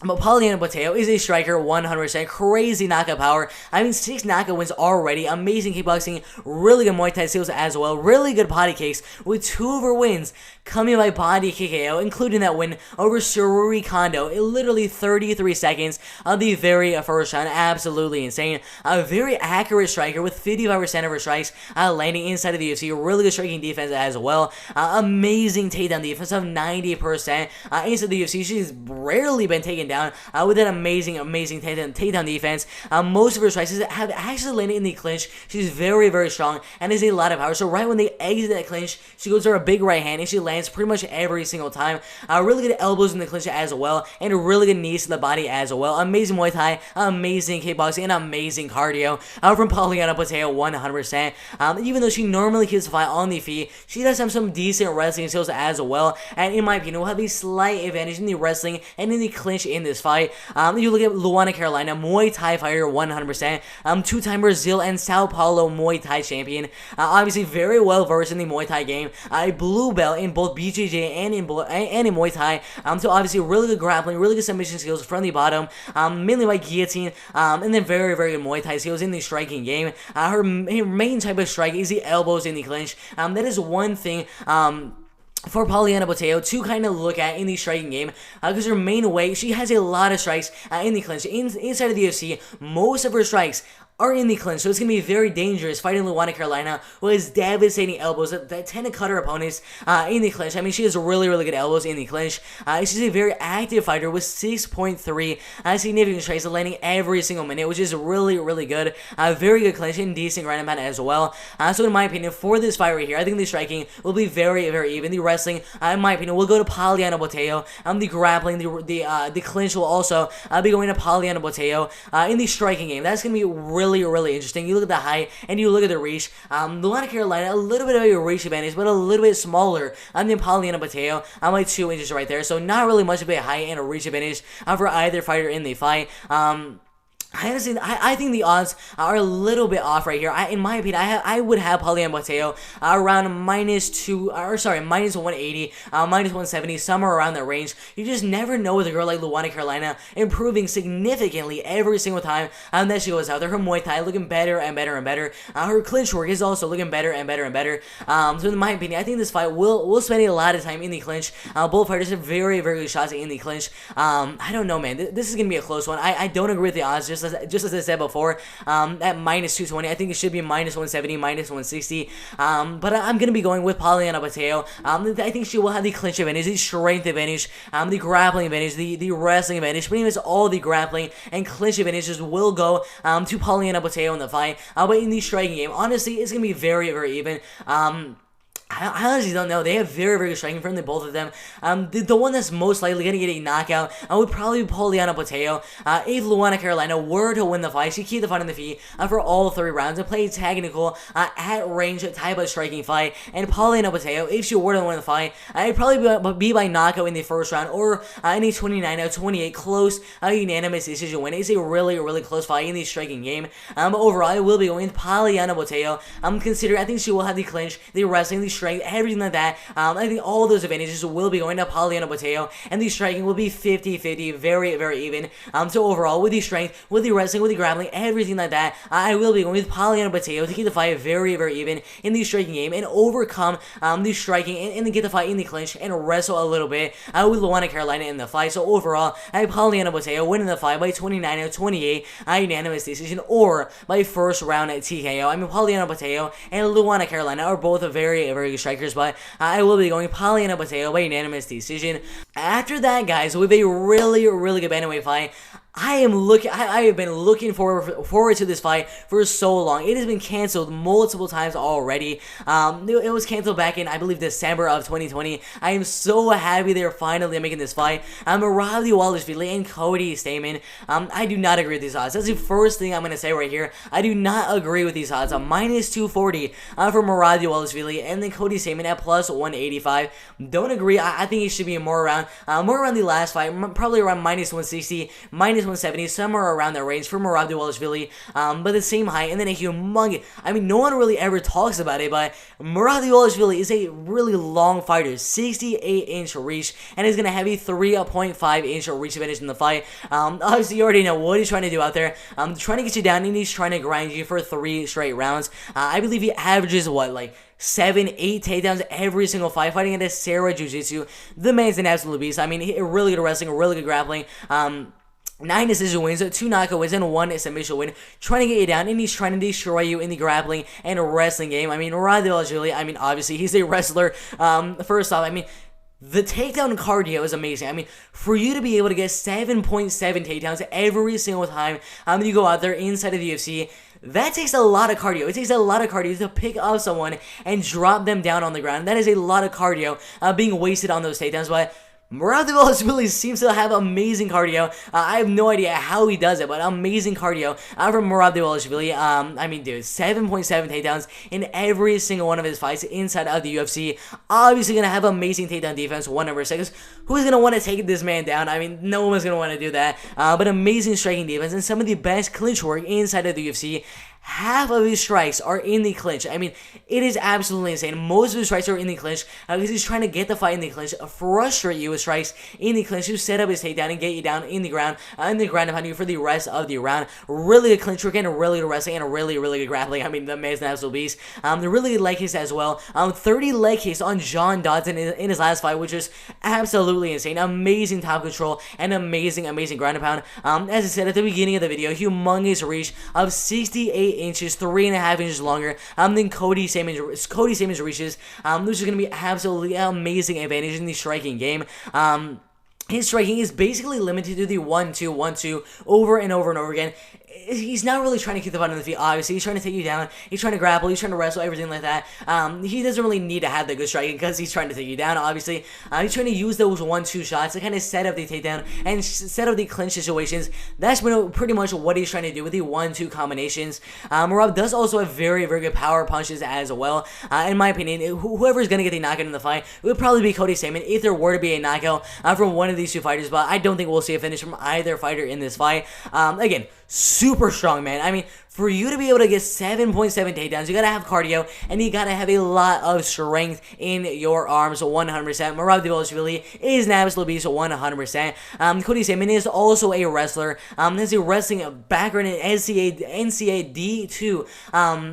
But Pauliana Boteo is a striker, 100%. Crazy knockout power. I mean, 6 knockout wins already. Amazing kickboxing. Really good Muay Thai skills as well. Really good body kicks with 2 of her wins coming by body kick KO, including that win over Sheree Kondo in literally 33 seconds of the very first round. Absolutely insane. A very accurate striker with 55% of her strikes landing inside of the UFC. Really good striking defense as well. Amazing takedown defense of 90% inside the UFC. She's rarely been taken down with that amazing takedown defense. Most of her strikes have actually landed in the clinch. She's very strong and has a lot of power. So right when they exit that clinch, she goes for a big right hand and she lands pretty much every single time. Really good elbows in the clinch as well, and really good knees to the body as well. Amazing Muay Thai, amazing kickboxing, and amazing cardio from Pauliana Boteo, 100%. Even though she normally keeps the fight on the feet, she does have some decent wrestling skills as well, and in my opinion, will have a slight advantage in the wrestling and in the clinch in this fight. You look at Luana Carolina, Muay Thai fighter, 100%. 2-time Brazil and Sao Paulo Muay Thai champion. Obviously, very well versed in the Muay Thai game. A blue belt in both BJJ and in Muay Thai. So obviously, really good grappling, really good submission skills from the bottom, mainly by guillotine, and then very good Muay Thai skills in the striking game. Her main type of strike is the elbows in the clinch. That is one thing. For Pauliana Boteo to kind of look at in the striking game, because her main way, she has a lot of strikes in the clinch. Inside of the UFC, most of her strikes are in the clinch, so it's going to be very dangerous fighting Luana Carolina, who has devastating elbows that tend to cut her opponents in the clinch. I mean, she has really good elbows in the clinch. She's a very active fighter with 6.3 significant strikes, landing every single minute, which is really good. Very good clinch and decent ground and pound as well. So in my opinion, for this fight right here, I think the striking will be very even. The wrestling, in my opinion, will go to Pauliana Boteo. The grappling, the clinch will also be going to Pauliana Boteo. In the striking game, that's going to be really interesting. You look at the height and you look at the reach. Luana Carolina, a little bit of a reach advantage, but a little bit smaller than Pauliana Boteo. I'm like 2 inches right there, so not really much of a height and a reach advantage for either fighter in the fight. Honestly, I think the odds are a little bit off right here. In my opinion, I would have Pauliana Boteo around minus 180, minus 170, somewhere around that range. You just never know with a girl like Luana Carolina improving significantly every single time that she goes out there. Her Muay Thai looking better and better. Her clinch work is also looking better and better. So in my opinion, I think this fight will spend a lot of time in the clinch. Both fighters have very good shots in the clinch. I don't know, man. This is going to be a close one. I don't agree with the odds, just as I said before, at minus 220. I think it should be minus 170, minus 160. But I'm going to be going with Pauliana Boteo. I think she will have the clinch advantage, the strength advantage, the grappling advantage, the wrestling advantage. Pretty much all the grappling and clinch advantages will go to Pauliana Boteo in the fight. But in the striking game, honestly, it's going to be very even. I honestly don't know. They have very good striking from the both of them. The one that's most likely going to get a knockout would probably be Pauliana Boteo. If Luana Carolina were to win the fight, she'd keep the fight on the feet for all 3 rounds and play a technical, at-range type of striking fight. And Pauliana Boteo, if she were to win the fight, it'd probably be by knockout in the first round or in a 29-28 close unanimous decision win. It's a really close fight in the striking game. But overall, I will be going with Pauliana Boteo. Considering I think she will have the clinch, the wrestling, the strength, everything like that. I think all those advantages will be going to Pauliano Mateo, and the striking will be 50-50, very, very even. So overall, with the strength, with the wrestling, with the grappling, everything like that, I will be going with Pauliano Mateo to keep the fight very, very even in the striking game and overcome the striking and get the fight in the clinch and wrestle a little bit with Luana Carolina in the fight. So overall, I have Pauliano Mateo winning the fight by 29-28, unanimous decision, or by first round at TKO. I mean, Pauliano Mateo and Luana Carolina are both very, very good strikers, but I will be going Pauliano Mateo by unanimous decision. After that, guys, with a really, really good bantamweight fight, I have been looking forward to this fight for so long. It has been canceled multiple times already. It was canceled back in, I believe, December of 2020. I am so happy they're finally making this fight. Roddy Wallace-Vili and Cody Stamann. I do not agree with these odds. That's the first thing I'm going to say right here. I do not agree with these odds. Minus 240 for Roddy Wallace-Vili, and then Cody Stamann at plus 185. Don't agree. I think it should be more around the last fight, probably around minus 160, minus 170, somewhere around that range for Roddy Wallace-Vili, but the same height, and then a humongous, I mean, no one really ever talks about it, but Roddy Wallace-Vili is a really long fighter, 68-inch reach, and is going to have a 3.5-inch reach advantage in the fight. Obviously, you already know what he's trying to do out there, trying to get you down, and he's trying to grind you for 3 straight rounds. I believe he averages, 7, 8 takedowns every single fight, fighting into Sarah Jiu-Jitsu. The man's an absolute beast. I mean, really good wrestling, really good grappling. 9 decision wins, 2 knockout wins, and 1 submission win. Trying to get you down, and he's trying to destroy you in the grappling and wrestling game. I mean, Roddy Wallace-Vili, I mean, obviously, he's a wrestler. First off, I mean, the takedown cardio is amazing. I mean, for you to be able to get 7.7 takedowns every single time you go out there inside of the UFC, that takes a lot of cardio. It takes a lot of cardio to pick up someone and drop them down on the ground. That is a lot of cardio being wasted on those takedowns, but Roddy Wallace-Vili seems to have amazing cardio. I have no idea how he does it, but amazing cardio from Roddy Wallace-Vili. I mean, dude, 7.7 takedowns in every single one of his fights inside of the UFC. Obviously going to have amazing takedown defense, 1/6. Who's going to want to take this man down? I mean, no one's going to want to do that. But amazing striking defense and some of the best clinch work inside of the UFC. Half of his strikes are in the clinch. I mean, it is absolutely insane. Most of his strikes are in the clinch because he's trying to get the fight in the clinch, frustrate you with strikes in the clinch to set up his takedown and get you down in the ground upon you for the rest of the round. Really good clinch work and really good wrestling and really, really good grappling. I mean, the man's an absolute beast. The really good leg kicks as well. 30 leg kicks on John Dodson in his last fight, which is absolutely insane. Amazing top control and amazing ground and pound. As I said at the beginning of the video, humongous reach of 68 inches, 3.5 inches longer than Cody Stammann's reaches, which is going to be absolutely amazing advantage in the striking game. His striking is basically limited to the 1-2, 1-2 over and over and over again. He's not really trying to keep the fight on the feet, obviously. He's trying to take you down. He's trying to grapple. He's trying to wrestle, everything like that. He doesn't really need to have the good striking because he's trying to take you down, obviously. He's trying to use those 1-2 shots to kind of set up the takedown and set up the clinch situations. That's pretty much what he's trying to do with the 1-2 combinations. Rob does also have very, very good power punches as well. In my opinion, whoever's going to get the knockout in the fight, it would probably be Cody Stamann if there were to be a knockout from one of these two fighters, but I don't think we'll see a finish from either fighter in this fight. Again, super strong, man. I mean, for you to be able to get 7.7 takedowns, you gotta have cardio, and you gotta have a lot of strength in your arms, 100%. Roddy Wallace-Vili is an absolute beast, 100%. Cody Stamann is also a wrestler. Has a wrestling background in NCAA D2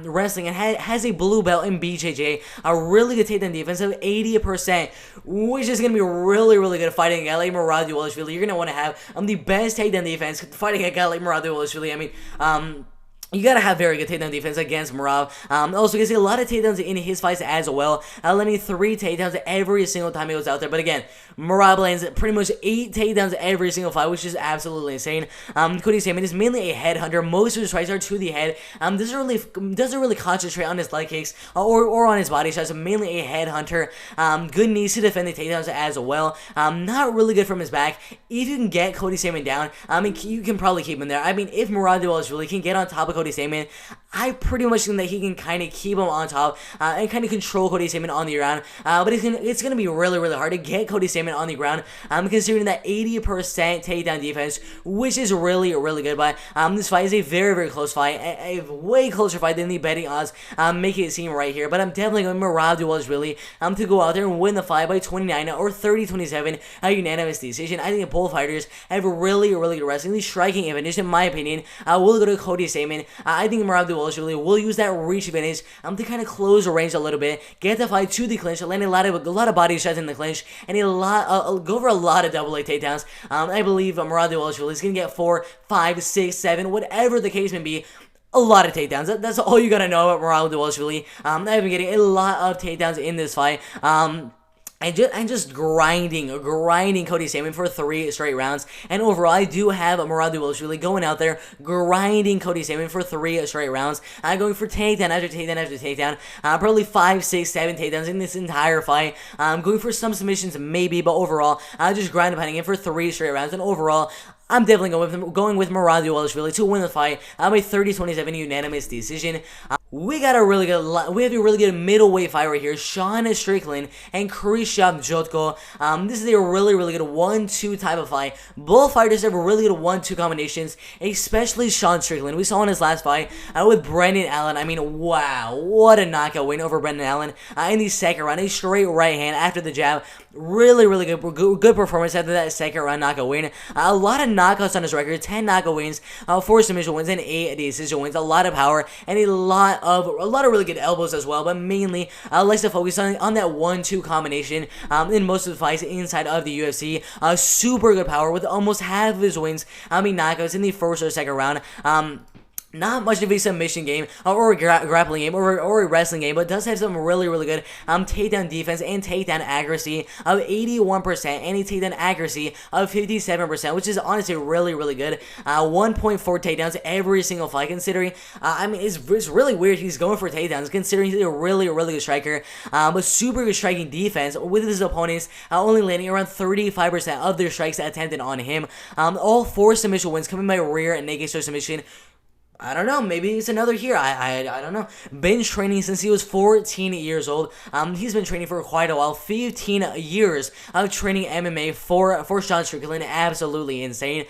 wrestling, and has a blue belt in BJJ. A really good takedown defense of 80%, which is gonna be really, really good fighting a guy like Roddy Wallace-Vili. You're gonna want to have the best takedown defense fighting a guy like Roddy Wallace-Vili. I mean, you gotta have very good takedown defense against Merab. Also, you can see a lot of takedowns in his fights as well. Landing 3 takedowns every single time he was out there. But again, Merab lands pretty much 8 takedowns every single fight, which is absolutely insane. Cody Stamann is mainly a headhunter. Most of his strikes are to the head. Doesn't really concentrate on his leg kicks or on his body shots. Mainly a headhunter. Good knees to defend the takedowns as well. Not really good from his back. If you can get Cody Stamann down, I mean, you can probably keep him there. I mean, if Merab really can get on top of Cody Cody Stamann. I pretty much think that he can kind of keep him on top and kind of control Cody Stamann on the ground. But it's gonna be really, really hard to get Cody Stamann on the ground. Considering that 80% takedown defense, which is really, really good. But this fight is a very, very close fight, a way closer fight than the betting odds make it seem right here. But I'm definitely going Merab Dvalishvili to go out there and win the fight by 29 or 30-27 unanimous decision. I think both fighters have really, really good wrestling. The striking advantage, in my opinion, will go to Cody Stamann. I think Merab Dvalishvili will use that reach advantage to kind of close the range a little bit, get the fight to the clinch, land a lot of body shots in the clinch, and go for a lot of double leg takedowns. I believe Merab Dvalishvili is going to get 4, 5, 6, 7, whatever the case may be. A lot of takedowns. That's all you gotta know about Merab Dvalishvili. I've been getting a lot of takedowns in this fight. And just grinding Cody Stamann for 3 straight rounds. And overall, I do have Merab Dvalishvili going out there, grinding Cody Stamann for 3 straight rounds. Going for takedown after takedown after takedown. Probably 5, 6, 7 takedowns in this entire fight. Going for some submissions maybe, but overall, just grind pounding in for 3 straight rounds. And overall, I'm definitely going with Merab Dvalishvili to win the fight by 30-27 unanimous decision. We have a really good middleweight fight right here. Sean Strickland and Krzysztof Jotko. This is a really, really good 1-2 type of fight. Both fighters have really good 1-2 combinations, especially Sean Strickland. We saw in his last fight with Brendan Allen. I mean, wow, what a knockout win over Brendan Allen in the second round. A straight right hand after the jab. Really, really good performance after that second round knockout win. A lot of knockouts on his record, 10 knockout wins, 4 submission wins, and 8 decision wins. A lot of power and a lot of really good elbows as well. But mainly, likes to focus on that 1-2 combination in most of the fights inside of the UFC. Super good power with almost half of his wins being knockouts in the first or second round. Not much of a submission game or a grappling game or a wrestling game, but does have some really, really good takedown defense and takedown accuracy of 81% and a takedown accuracy of 57%, which is honestly really, really good. 1.4 takedowns every single fight, considering, I mean, it's really weird he's going for takedowns, considering he's a really, really good striker, but super good striking defense with his opponents only landing around 35% of their strikes attempted on him. All 4 submission wins coming by rear and naked choke submission. I don't know, maybe it's another here. I don't know. Been training since he was 14 years old. He's been training for quite a while. 15 years of training MMA for Sean Strickland. Absolutely insane.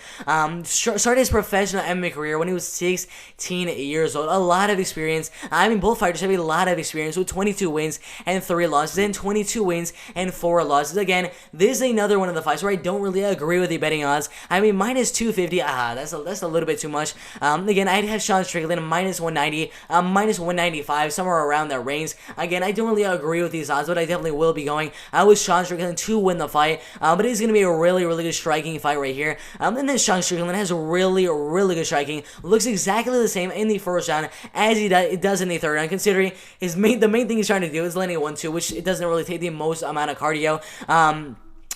Started his professional MMA career when he was 16 years old. A lot of experience. I mean, both fighters have a lot of experience with 22 wins and 3 losses, and 22 wins and 4 losses. Again, this is another one of the fights where I don't really agree with the betting odds. I mean, minus 250. That's a little bit too much. Again, I'd have Sean Strickland minus 190, minus 195, somewhere around that range. Again, I don't really agree with these odds, but I definitely will be going with Sean Strickland to win the fight. But it's going to be a really, really good striking fight right here. And then Sean Strickland has really, really good striking. Looks exactly the same in the first round as he does in the third round, considering the main thing he's trying to do is landing a 1-2, which it doesn't really take the most amount of cardio.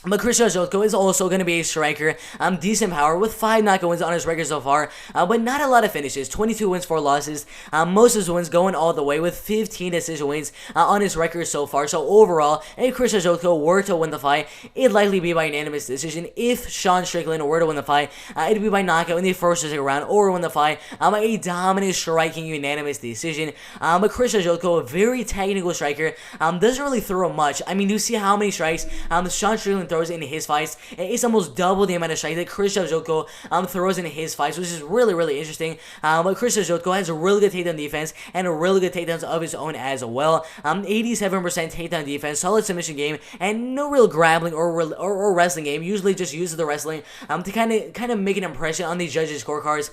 But Krzysztof Jotko is also going to be a striker. Decent power with 5 knockout wins on his record so far, but not a lot of finishes. 22 wins, 4 losses. Most of his wins going all the way with 15 decision wins on his record so far. So overall, if Krzysztof Jotko were to win the fight, it'd likely be by unanimous decision. If Sean Strickland were to win the fight, it'd be by knockout in the first or second round, or win the fight by a dominant striking unanimous decision. But Krzysztof Jotko, a very technical striker, doesn't really throw much. I mean, you see how many strikes Sean Strickland throws in his fights. It's almost double the amount of strikes that Krzysztof Jotko throws in his fights, which is really, really interesting. But Krzysztof Jotko has a really good takedown defense and a really good takedowns of his own as well. 87% takedown defense, solid submission game, and no real grappling or wrestling game. Usually just uses the wrestling to kind of make an impression on the judges' scorecards.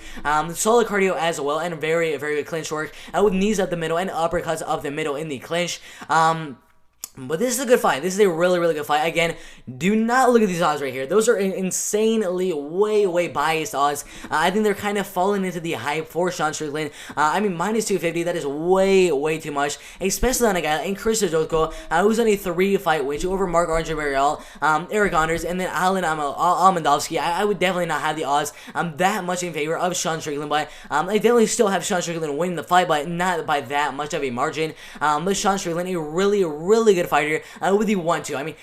Solid cardio as well, and very, very good clinch work with knees up the middle and uppercuts up the middle in the clinch. But this is a good fight. This is a really, really good fight. Again, do not look at these odds right here. Those are insanely way biased odds. I think they're kind of falling into the hype for Sean Strickland. I mean, minus 250, that is way too much, especially on a guy like Krzysztof Jotko, who's on a 3-fight win over Mark Marial, Eric Anders, and then Alan Almondovsky. I would definitely not have the odds that much in favor of Sean Strickland, but I definitely still have Sean Strickland winning the fight, but not by that much of a margin. But Sean Strickland, a really good good fighter with the 1-2. I mean,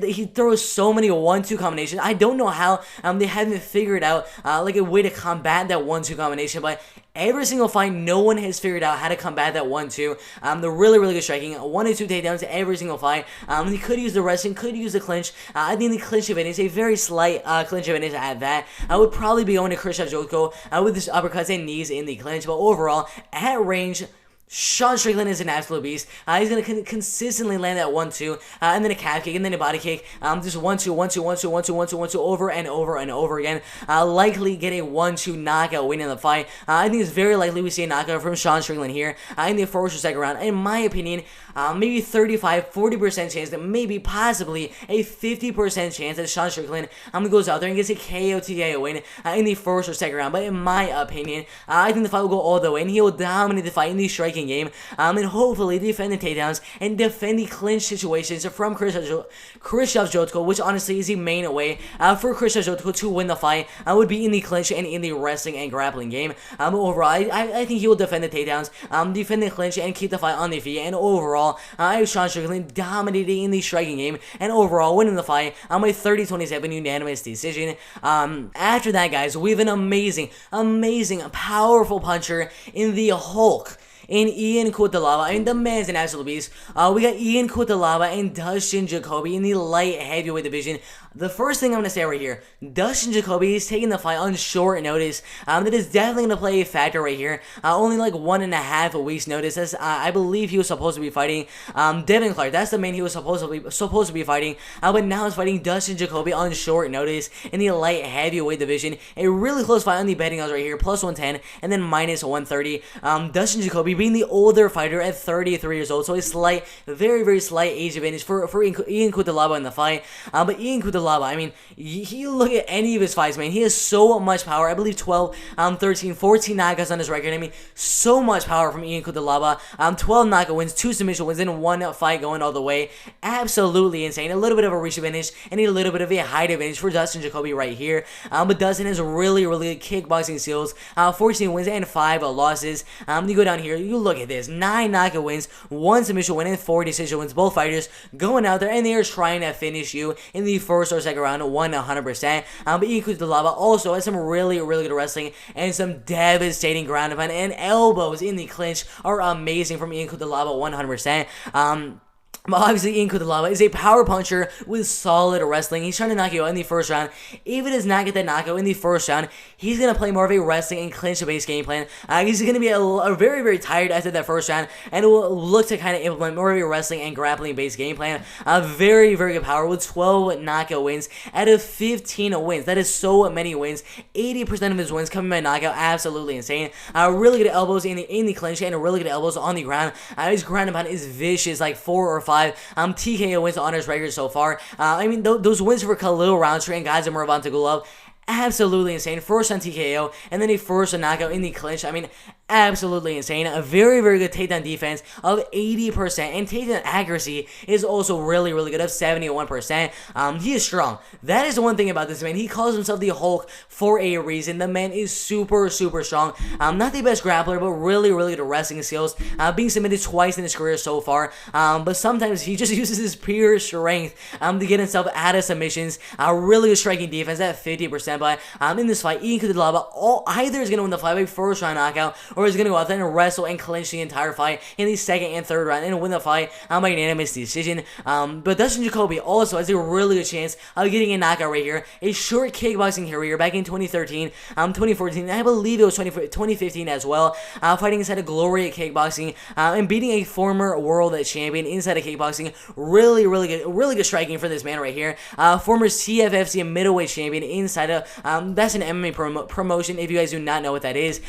he throws so many 1-2 combinations. I don't know how they haven't figured out like a way to combat that 1-2 combination, but every single fight, no one has figured out how to combat that 1-2. They're really, really good striking. 1-2 takedowns every single fight. He could use the wrestling, could use the clinch. I think the clinch advantage, a very slight clinch advantage at that. I would probably be going to Krzysztof Jotko with his uppercuts and knees in the clinch, but overall, at range, Sean Strickland is an absolute beast. He's going to consistently land that 1-2, and then a calf kick, and then a body kick. Just 1-2, 1-2, 1-2, 1-2, 1-2, 1-2, over and over and over again. Likely get a 1-2 knockout win in the fight. I think it's very likely we see a knockout from Sean Strickland here in the first or second round. In my opinion, maybe 35-40% chance that maybe possibly a 50% chance that Sean Strickland goes out there and gets a KO TKO win in the first or second round. But in my opinion, I think the fight will go all the way, and he will dominate the fight in the striking game, and hopefully defend the takedowns and defend the clinch situations from Krzysztof Jotko, which honestly is the main way for Krzysztof Jotko to win the fight, would be in the clinch and in the wrestling and grappling game. Overall, I think he will defend the takedowns, defend the clinch, and keep the fight on the feet, and overall, I have Sean Strickland dominating in the striking game, and overall winning the fight by 30-27 unanimous decision. After that, guys, we have an amazing, powerful puncher in the Hulk, in Ian Cutelaba, and the man's an absolute beast. We got Ian Cutelaba and Dustin Jacoby in the light heavyweight division. The first thing I'm going to say right here, Dustin Jacoby is taking the fight on short notice. That is definitely going to play a factor right here. Only like 1.5 weeks notice. As, I believe he was supposed to be fighting Devin Clark. That's the man he was supposed to be fighting. But now he's fighting Dustin Jacoby on short notice in the light heavyweight division. A really close fight on the betting odds right here, plus 110 and then minus 130. Dustin Jacoby being the older fighter at 33 years old, so a slight, very slight age advantage for Ian Cutelaba in the fight. But Ian Cutelaba, I mean, you look at any of his fights, man, he has so much power. I believe 12, 13, 14 knockouts on his record. I mean, so much power from Ian Cutelaba. 12 knockout wins, 2 submission wins, and 1 fight going all the way. Absolutely insane. A little bit of a reach advantage and a little bit of a height advantage for Dustin Jacoby right here. But Dustin has really good kickboxing skills. 14 wins and 5 losses. You go down here, you look at this. 9 knockout wins, 1 submission win, and 4 decision wins. Both fighters going out there and they are trying to finish you in the first or second round 100%. But Ian Cutelaba also has some really good wrestling and some devastating ground and pound, and elbows in the clinch are amazing from Ian Cutelaba 100%. But obviously, Ian Cutelaba is a power puncher with solid wrestling. He's trying to knock you out in the first round. If he does not get that knockout in the first round, he's going to play more of a wrestling and clinch-based game plan. He's going to be very tired after that first round, and will look to kind of implement more of a wrestling and grappling-based game plan. Very good power with 12 knockout wins out of 15 wins. That is so many wins. 80% of his wins coming by knockout. Absolutely insane. Really good elbows in the clinch and really good elbows on the ground. His ground and pound is vicious, like 4 or 5 TKO wins on his record so far. I mean, those wins for Khalil Rountree and Gadzhimurad Murabantagulov, absolutely insane. First on TKO, and then a first knockout in the clinch. I mean, absolutely insane. A very good takedown defense of 80%, and takedown accuracy is also really good of 71%. He is strong. That is the one thing about this man. He calls himself the Hulk for a reason. The man is super strong. Not the best grappler, but really good wrestling skills. Being submitted twice in his career so far. But sometimes he just uses his pure strength to get himself out of submissions. Really good striking defense at 50%. But in this fight, Ian Cutelaba either is going to win the fight by first round knockout, or is going to go out there and wrestle and clinch the entire fight in the second and third round and win the fight by unanimous decision. But Dustin Jacoby also has a really good chance of getting a knockout right here. A short kickboxing career back in 2013, 2014, I believe it was 2015 as well, fighting inside of Glory Kickboxing and beating a former world champion inside of kickboxing. Really good striking for this man right here. Former CFFC middleweight champion inside of, that's an MMA promotion if you guys do not know what that is.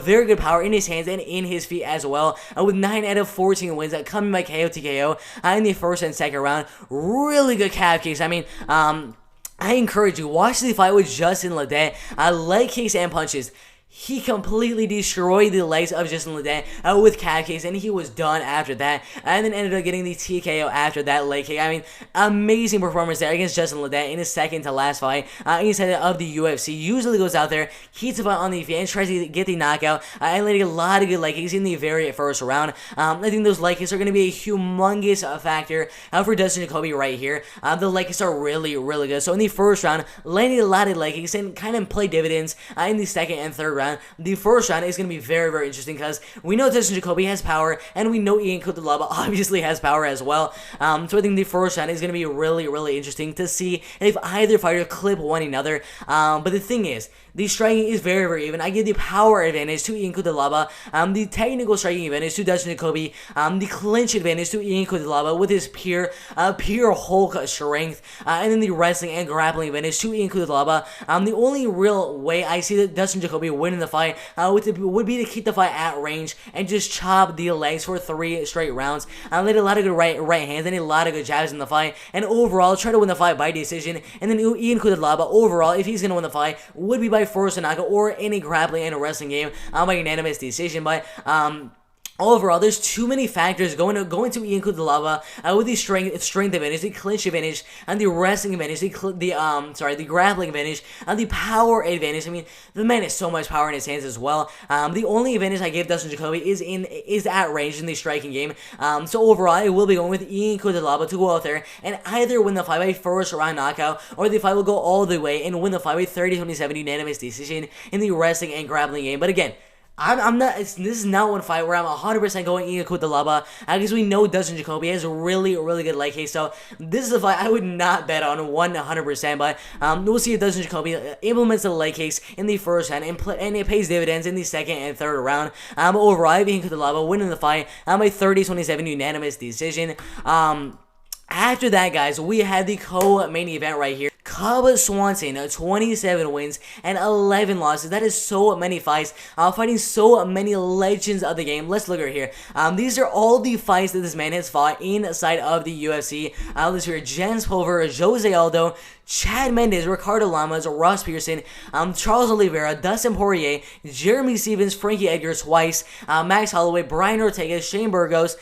Very good power in his hands and in his feet as well, with 9 out of 14 wins coming by KO TKO in the first and second round. Really good calf kicks. I mean, I encourage you, watch the fight with Justin Ledet. Leg kicks and punches. he completely destroyed the legs of Justin Ledet with calf kicks, and he was done after that. And then ended up getting the TKO after that leg kick. I mean, amazing performance there against Justin Ledet in his second to last fight inside of the UFC. Usually goes out there, keeps the fight on the feet, and tries to get the knockout. And landing a lot of good leg kicks in the very first round. I think those leg kicks are going to be a humongous factor for Dustin Jacoby right here. The leg kicks are really, really good. So in the first round, landing a lot of leg kicks and kind of play dividends in the second and third round. The first round is going to be very, very interesting because we know Dustin Jacoby has power, and we know Ian Cutelaba obviously has power as well. So I think the first round is going to be really, really interesting to see if either fighter clip one another. But the thing is, the striking is very, very even. I give the power advantage to Ian Cutelaba, the technical striking advantage to Dustin Jacoby, the clinch advantage to Ian Cutelaba with his pure Hulk strength, and then the wrestling and grappling advantage to Ian Cutelaba. The only real way I see that Dustin Jacoby winning the fight would be to keep the fight at range and just chop the legs for 3 straight rounds. Let a lot of good right hands and a lot of good jabs in the fight, and overall try to win the fight by decision. And then Ian Cutelaba, overall, if he's going to win the fight, would be by force knockout or any grappling and a wrestling game by unanimous decision. But overall, there's too many factors going to Ian Cutelaba with the strength advantage, the clinch advantage, and the wrestling advantage, the grappling advantage, and the power advantage. I mean, the man has so much power in his hands as well. The only advantage I give Dustin Jacoby is at range in the striking game. So overall, I will be going with Ian Cutelaba to go out there and either win the fight by first round knockout, or the fight will go all the way and win the fight by 30-27 unanimous decision in the wrestling and grappling game. But again, I'm not. This is not one fight where I'm 100% going Ian Cutelaba, because we know Dustin Jacoby has a really, really good leg kick. So this is a fight I would not bet on 100%. But we'll see if Dustin Jacoby implements the leg kicks in the first round and it pays dividends in the second and third round. Overall, I have Ian Cutelaba winning the fight by 30-27 unanimous decision. After that, guys, we have the co-main event right here. Cub Swanson, 27 wins and 11 losses. That is so many fights, fighting so many legends of the game. Let's look right here. These are all the fights that this man has fought inside of the UFC. Let's hear Jens Pulver, Jose Aldo, Chad Mendes, Ricardo Lamas, Ross Pearson, Charles Oliveira, Dustin Poirier, Jeremy Stevens, Frankie Edgar, Weiss, Max Holloway, Brian Ortega, Shane Burgos.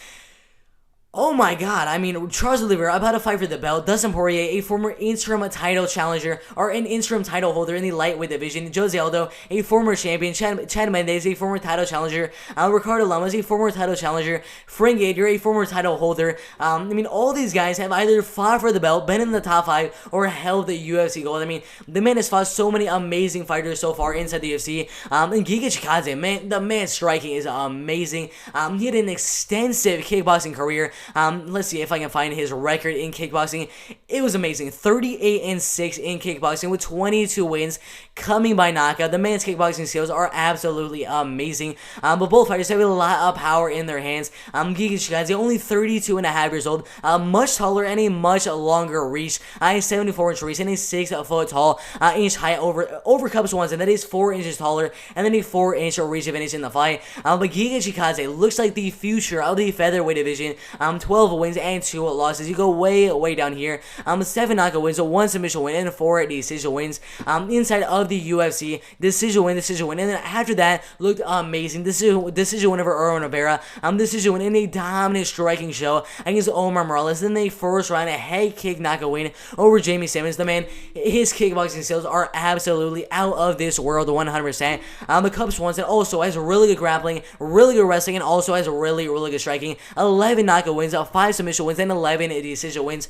Oh my god, I mean, Charles Oliveira about to fight for the belt. Dustin Poirier, a former interim title challenger, or an interim title holder in the lightweight division. Jose Aldo, a former champion. Chad Mendes, a former title challenger. Ricardo Lamas, a former title challenger. Frank Edgar, a former title holder. I mean, all these guys have either fought for the belt, been in the top 5, or held the UFC gold. I mean, the man has fought so many amazing fighters so far inside the UFC. And Giga Chikadze, man, the man's striking is amazing. He had an extensive kickboxing career. Let's see if I can find his record in kickboxing. It was amazing. 38-6 in kickboxing with 22 wins coming by knockout. The man's kickboxing skills are absolutely amazing. But both fighters have a lot of power in their hands. Giga Chikadze, only 32.5 years old, much taller and a much longer reach. 74-inch reach and a 6-foot tall, inch height over Cub Swanson. That is 4 inches taller, and then a 4-inch reach advantage in the fight. But Giga Chikadze looks like the future of the featherweight division. 12 wins and 2 losses. You go way down here. 7 knockout wins, 1 submission win, and 4 decision wins. Inside of the UFC, decision win, and then after that, looked amazing. Decision win over Erwin Rivera. Decision win in a dominant striking show against Omar Morales. Then the first round, a head kick knockout win over Jamie Simmons. The man, his kickboxing skills are absolutely out of this world, 100%. The Cub Swanson also has really good grappling, really good wrestling, and also has really good striking. 11 knockout wins, 5 submission wins, and 11 decision wins.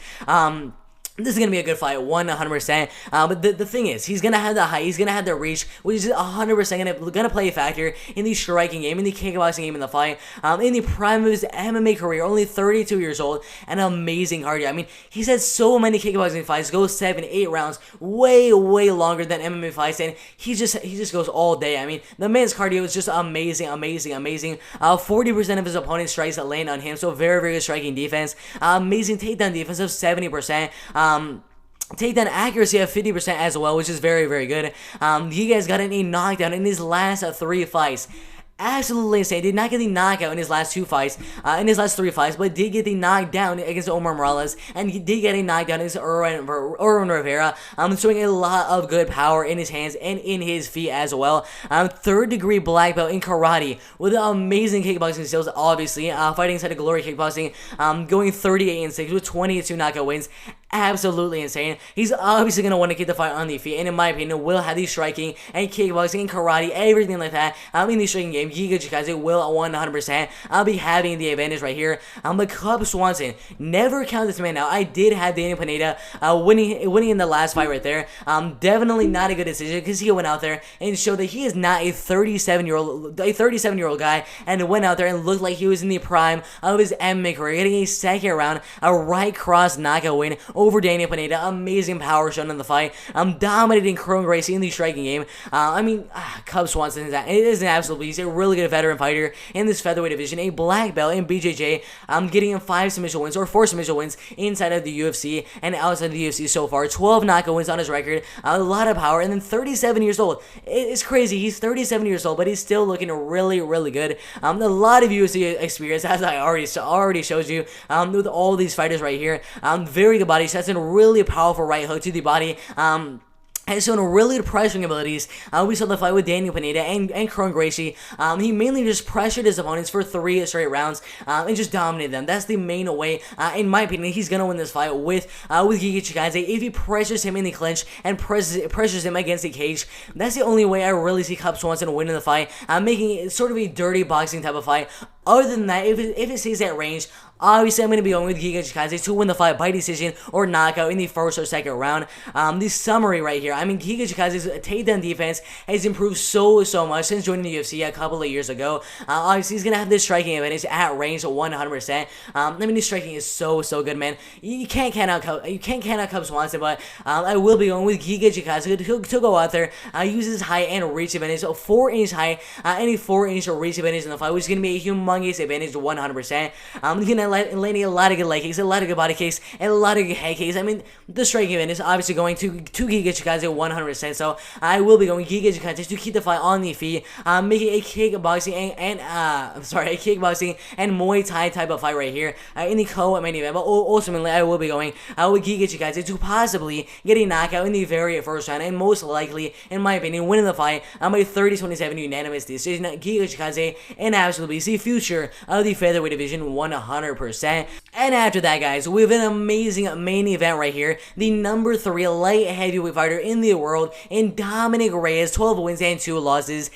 This is going to be a good fight, 100%. But the thing is, he's going to have the height, he's going to have the reach, which is 100% going to play a factor in the striking game, in the kickboxing game, in the fight. In the prime of his MMA career, only 32 years old, and amazing cardio. I mean, he's had so many kickboxing fights, go 7-8 rounds, way longer than MMA fights, and he just goes all day. I mean, the man's cardio is just amazing. 40% of his opponent's strikes land on him, so very good striking defense. Amazing takedown defense of 70%. Takedown accuracy of 50% as well, which is very good. He guys got a knockdown in his last 3 fights. absolutely insane. Did not get the knockout in his last in his last 3 fights, but did get the knockdown against Omar Morales, and he did get a knockdown against Erwin Rivera. Showing a lot of good power in his hands and in his feet as well. Third degree black belt in karate with amazing kickboxing skills, obviously. Fighting inside of Glory Kickboxing, going 38-6 with 22 knockout wins. Absolutely insane. He's obviously going to want to keep the fight on the feet, and in my opinion, will have the striking and kickboxing and karate, everything like that. In the striking game, Giga Chikadze will 100%. I'll be having the advantage right here. But Cub Swanson, never count this man out. I did have Daniel Pineda winning in the last fight right there. Definitely not a good decision because he went out there and showed that he is not a 37-year-old guy, and went out there and looked like he was in the prime of his MMA career, getting a second round, a right cross knockout win over Daniel Pineda. Amazing power shown in the fight. Dominating Kron Gracie in the striking game. Cub Swanson is an absolute beast. A really good veteran fighter in this featherweight division. A black belt in BJJ. Getting him 5 submission wins or 4 submission wins inside of the UFC and outside of the UFC so far. 12 knockout wins on his record. A lot of power. And then 37 years old. It's crazy. He's 37 years old, but he's still looking really, really good. A lot of UFC experience, as I already showed you, with all these fighters right here. Very good body shots and really powerful right hook to the body. Has shown really good pressuring abilities. We saw the fight with Daniel Pineda and Kron Gracie. He mainly just pressured his opponents for 3 straight rounds and just dominated them. That's the main way, in my opinion, he's gonna win this fight with Giga Chikadze. If he pressures him in the clinch and pressures him against the cage, that's the only way I really see Cub Swanson winning the fight, making it sort of a dirty boxing type of fight. Other than that, if it stays at range, obviously I'm going to be going with Giga Chikadze to win the fight by decision or knockout in the first or second round. The summary right here, Giga Chikadze's takedown defense has improved so much since joining the UFC a couple of years ago. Obviously he's going to have this striking advantage at range 100%. His striking is so good, man. You can't count out Cub Swanson, but I will be going with Giga Chikadze to go out there, use his height and reach advantage. So 4-inch height and a 4-inch reach advantage in the fight, which is going to be a humongous advantage 100%. Going to landing a lot of good leg kicks, a lot of good body kicks, and a lot of good head kicks. The striking advantage is obviously going to Giga Chikadze 100%. So I will be going Giga Chikadze to keep the fight on the feet, making a kickboxing and Muay Thai type of fight right here in the co-main event. But ultimately, I will be going with Giga Chikadze to possibly get a knockout in the very first round, and most likely, in my opinion, winning the fight by 30-27 unanimous decision. Giga Chikadze and absolutely the future of the featherweight division 100%. And after that, guys, we have an amazing main event right here. The number 3 light heavyweight fighter in the world in Dominic Reyes, 12 wins and 2 losses.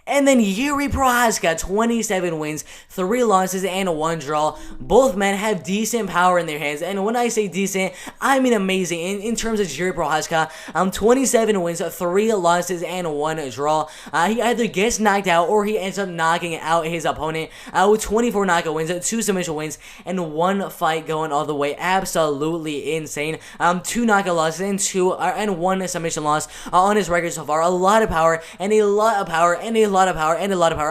And then Yuri Procházka, 27 wins, 3 losses, and 1 draw. Both men have decent power in their hands. And when I say decent, I mean amazing. In terms of Yuri Procházka, 27 wins, 3 losses, and 1 draw. He either gets knocked out or he ends up knocking out his opponent with 24 knockout wins, 2 submission wins, and 1 fight going all the way. Absolutely insane. 2 knockout losses and 1 submission loss on his record so far. A lot of power and a lot of power and a lot of power.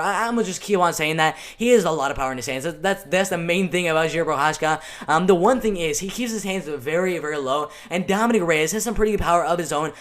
I'm gonna just keep on saying that he has a lot of power in his hands. That's the main thing about Yuri Procházka. The one thing is he keeps his hands very low, and Dominic Reyes has some pretty good power of his own.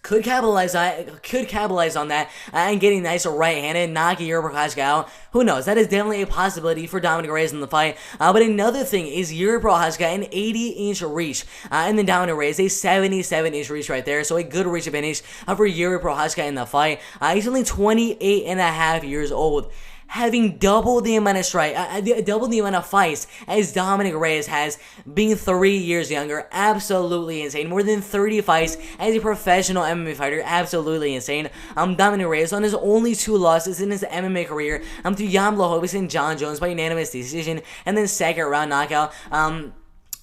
Could capitalize on that and getting nice right-handed, knocking Yuri Procházka out. Who knows? That is definitely a possibility for Dominic Reyes in the fight. But another thing is Yuri Procházka, an 80-inch reach, and then Dominic Reyes, a 77-inch reach right there. So a good reach advantage for Yuri Procházka in the fight. He's only 28 and a half years old, having double the amount of fights as Dominic Reyes has, being 3 years younger. Absolutely insane. More than 30 fights as a professional MMA fighter. Absolutely insane. Dominic Reyes on his only 2 losses in his MMA career, to Jan Blachowicz and John Jones by unanimous decision, and then second round knockout.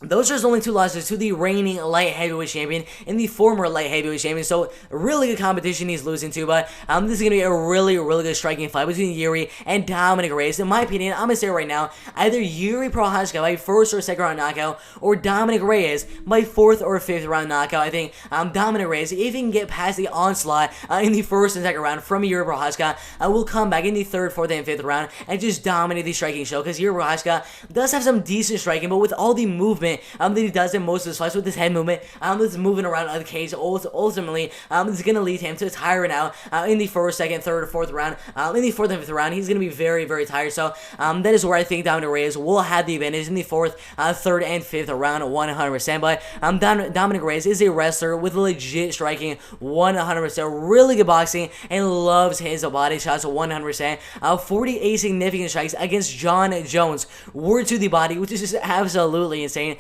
Those are his only 2 losses to the reigning light heavyweight champion and the former light heavyweight champion. So, really good competition he's losing to. But this is going to be a really good striking fight between Yuri and Dominic Reyes. In my opinion, I'm going to say right now, either Yuri Procházka by 1st or 2nd round knockout, or Dominic Reyes by 4th or 5th round knockout. I think Dominic Reyes, if he can get past the onslaught in the 1st and 2nd round from Yuri Procházka, will come back in the 3rd, 4th, and 5th round and just dominate the striking show. Because Yuri Procházka does have some decent striking, but with all the movement movement that he does in most of his fights with his head movement. That's moving around the cage. Ultimately, it's going to lead him to tiring out in the first, second, third, or fourth round. In the fourth and fifth round, he's going to be very, very tired. So that is where I think Dominic Reyes will have the advantage in the fourth, third, and fifth round 100%. But Dominic Reyes is a wrestler with legit striking 100%. Really good boxing and loves his body shots 100%. 48 significant strikes against Jon Jones were to the body, which is just absolutely insane.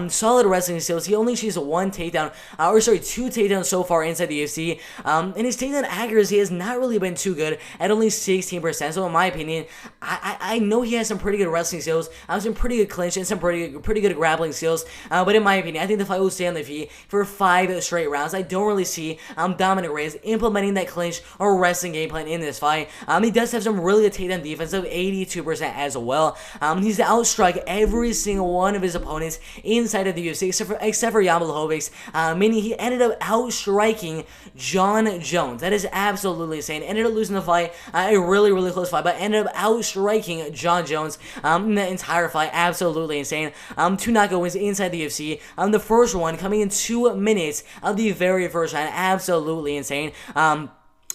Solid wrestling skills. He only achieves two takedowns so far inside the UFC. And his takedown accuracy has not really been too good at only 16%. So in my opinion, I know he has some pretty good wrestling skills, some pretty good clinch, and some pretty good grappling skills. But in my opinion, I think the fight will stay on the feet for 5 straight rounds. I don't really see Dominic Reyes implementing that clinch or wrestling game plan in this fight. He does have some really good takedown defense of 82% as well. He's outstruck every single one of his opponents inside of the UFC except for Jan Blachowicz, meaning he ended up outstriking Jon Jones. That is absolutely insane. Ended up losing the fight, a really, really close fight, but ended up outstriking Jon Jones in the entire fight. Absolutely insane. 2 knockout wins inside the UFC. The first one coming in 2 minutes of the very first round. Absolutely insane.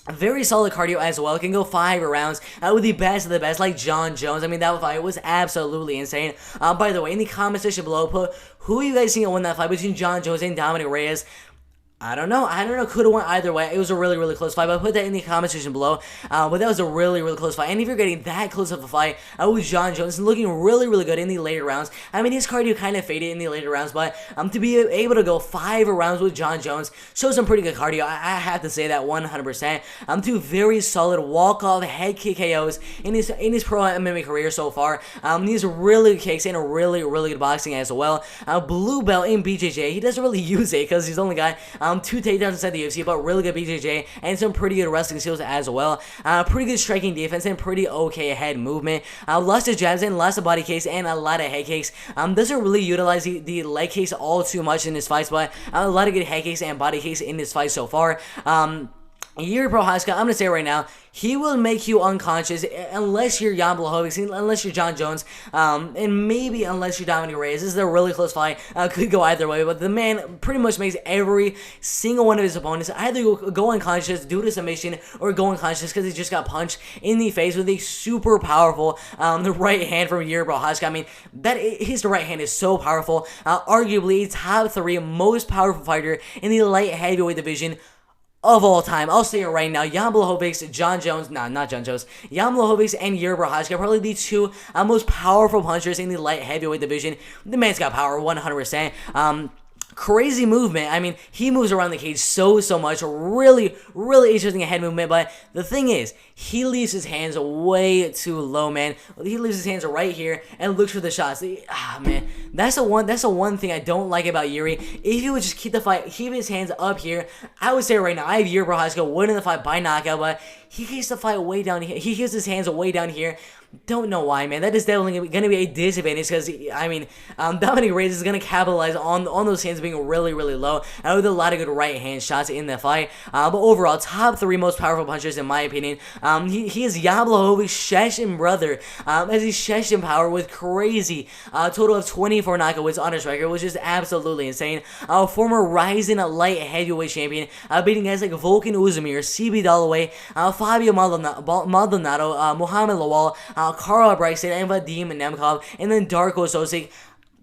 Very solid cardio as well. Can go 5 rounds with the best of the best, like Jon Jones. I mean, that fight was absolutely insane. By the way, in the comment section below, put who you guys think will win that fight between Jon Jones and Dominic Reyes. I don't know. Could have went either way. It was a really, really close fight, but put that in the comment section below. But that was a really, really close fight. And if you're getting that close of a fight with Jon Jones, looking really, really good in the later rounds. I mean, his cardio kind of faded in the later rounds, but to be able to go 5 rounds with Jon Jones shows some pretty good cardio. I have to say that 100%. 2 very solid walk-off head kick KOs in his pro MMA career so far. These really good kicks and a really, really good boxing as well. Blue belt in BJJ. He doesn't really use it because he's only got 2 takedowns inside the UFC, but really good BJJ and some pretty good wrestling skills as well. Pretty good striking defense and pretty okay head movement. Lots of jabs and lots of body kicks and a lot of head kicks. Doesn't really utilize the leg kicks all too much in his fights, but a lot of good head kicks and body kicks in this fight so far. Procházka, I'm going to say right now, he will make you unconscious unless you're Jan Blachowicz, unless you're Jon Jones, and maybe unless you're Dominic Reyes. This is a really close fight. Could go either way, but the man pretty much makes every single one of his opponents either go unconscious due to submission or go unconscious because he just got punched in the face with a super powerful the right hand from Procházka. I mean, his right hand is so powerful. Arguably a top 3 most powerful fighter in the light heavyweight division of all time. I'll say it right now. Jan Blachowicz, Jon Jones, not Jon Jones. Jan Blachowicz and Procházka are probably the 2 most powerful punchers in the light heavyweight division. The man's got power 100%. Crazy movement. I mean, he moves around the cage so much. Really, really interesting head movement. But the thing is, he leaves his hands way too low, man. He leaves his hands right here and looks for the shots. Man, that's the one thing I don't like about Yuri. If he would just keep his hands up here, I would say right now, I have Procházka winning the fight by knockout, but he keeps the fight way down here. He keeps his hands way down here. Don't know why, man. That is definitely going to be a disadvantage because, I mean, Dominic Reyes is going to capitalize on those hands being really, really low with a lot of good right hand shots in the fight. But overall, top 3 most powerful punchers in my opinion. He is Jan Blachowicz, Sheshin brother, as he's Sheshin power with crazy total of 24 knockouts on his record, which is absolutely insane. Former Rising light heavyweight champion, beating guys like Volkan Oezdemir, CB Dalloway, Fabio Maldonado, Mohamed Lawal, Carl Bryson, and Vadim Nemkov, and then Darko Sosik.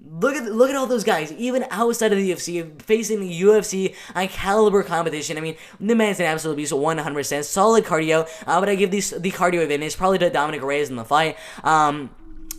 Look at all those guys, even outside of the UFC, facing UFC caliber competition. I mean, the man's an absolute beast, 100%. Solid cardio, but I give the cardio advantage probably to Dominic Reyes in the fight.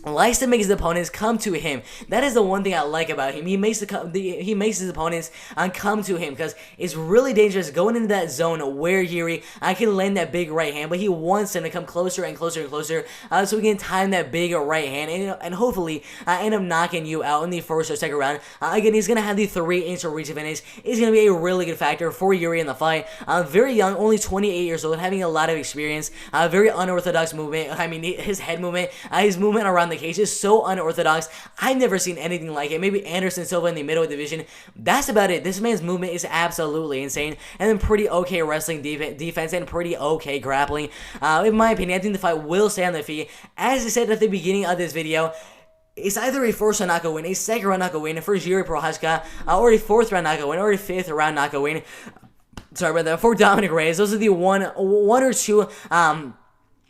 Likes to make his opponents come to him. That is the one thing I like about him. He makes his opponents come to him because it's really dangerous going into that zone where Yuri can land that big right hand, but he wants him to come closer and closer and closer so he can time that big right hand and hopefully end up knocking you out in the first or second round. Again, he's going to have the 3-inch reach advantage. It's going to be a really good factor for Yuri in the fight. Very young, only 28 years old, having a lot of experience. Very unorthodox movement. I mean, his head movement, his movement around the cage is so unorthodox. I've never seen anything like it. Maybe Anderson Silva in the middleweight division. That's about it. This man's movement is absolutely insane. And then pretty okay wrestling defense and pretty okay grappling. In my opinion, I think the fight will stay on the feet. As I said at the beginning of this video, it's either a first round knockout win, a second round knockout win for Jiri Procházka, or a fourth round knockout win, or a fifth round knockout win. Sorry about that. For Dominic Reyes, those are the one or two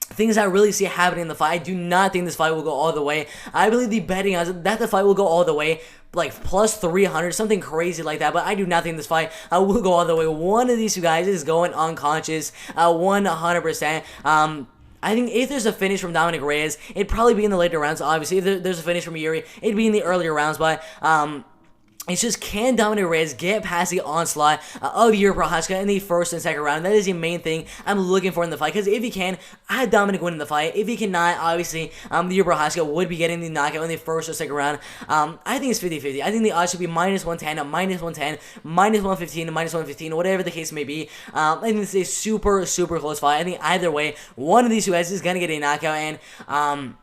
things I really see happening in the fight. I do not think this fight will go all the way. I believe the betting odds that the fight will go all the way, like plus 300, something crazy like that. But I do not think this fight will go all the way. One of these two guys is going unconscious, 100%. I think if there's a finish from Dominic Reyes, it'd probably be in the later rounds. Obviously, if there's a finish from Yuri, it'd be in the earlier rounds. But it's just, can Dominic Reyes get past the onslaught of Jiri Procházka in the first and second round? That is the main thing I'm looking for in the fight. Because if he can, I have Dominic winning the fight. If he cannot, obviously, Jiri Procházka would be getting the knockout in the first or second round. I think it's 50-50. I think the odds should be minus 110, minus 110, minus 115, minus 115, whatever the case may be. I think this is a super, super close fight. I think either way, one of these two guys is going to get a knockout. And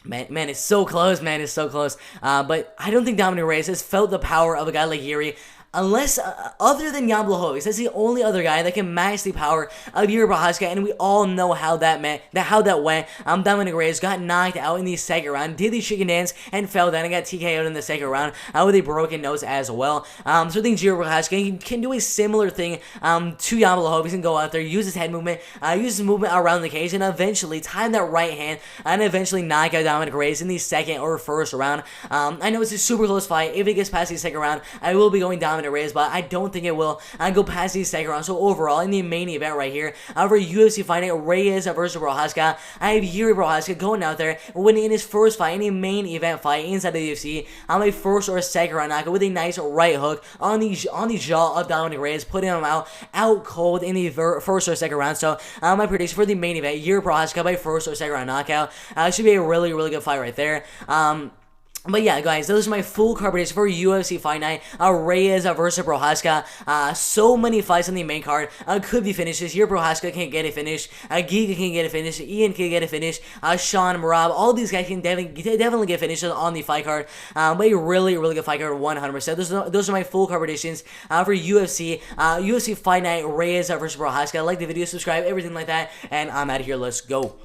Man, it's so close, man. It's so close. But I don't think Dominic Reyes has felt the power of a guy like Yuri. Unless, other than Jan Blachowicz, that's the only other guy that can match the power of Jiri Procházka, and we all know how that went. Dominic Reyes got knocked out in the second round, did the chicken dance, and fell down and got TKO'd in the second round with a broken nose as well. So I think Jiri Procházka can do a similar thing to Jan Blachowicz and go out there, use his head movement, use his movement around the cage, and eventually time that right hand, and eventually knock out Dominic Reyes in the second or first round. I know it's a super close fight. If it gets past the second round, I will be going Dominic Reyes, but I don't think it will go past the second round. So overall, in the main event right here, for UFC Fight Night, Reyes versus Procházka, I have Jiri Procházka going out there, winning in his first fight, in a main event fight inside the UFC, on a first or second round knockout with a nice right hook on the jaw of Dominic Reyes, putting him out cold in the first or second round. So my prediction for the main event, Jiri Procházka by first or second round knockout, should be a really, really good fight right there. But yeah, guys, those are my full card predictions for UFC Fight Night. Reyes versus Procházka. So many fights on the main card. Could be finishes. Here, Procházka can get a finish. Giga can get a finish. Ian can get a finish. Sean, Marab, all these guys can definitely get finishes on the fight card. But a really, really good fight card, 100%. Those are my full card predictions for UFC Fight Night, Reyes versus Procházka. Like the video, subscribe, everything like that. And I'm out of here. Let's go.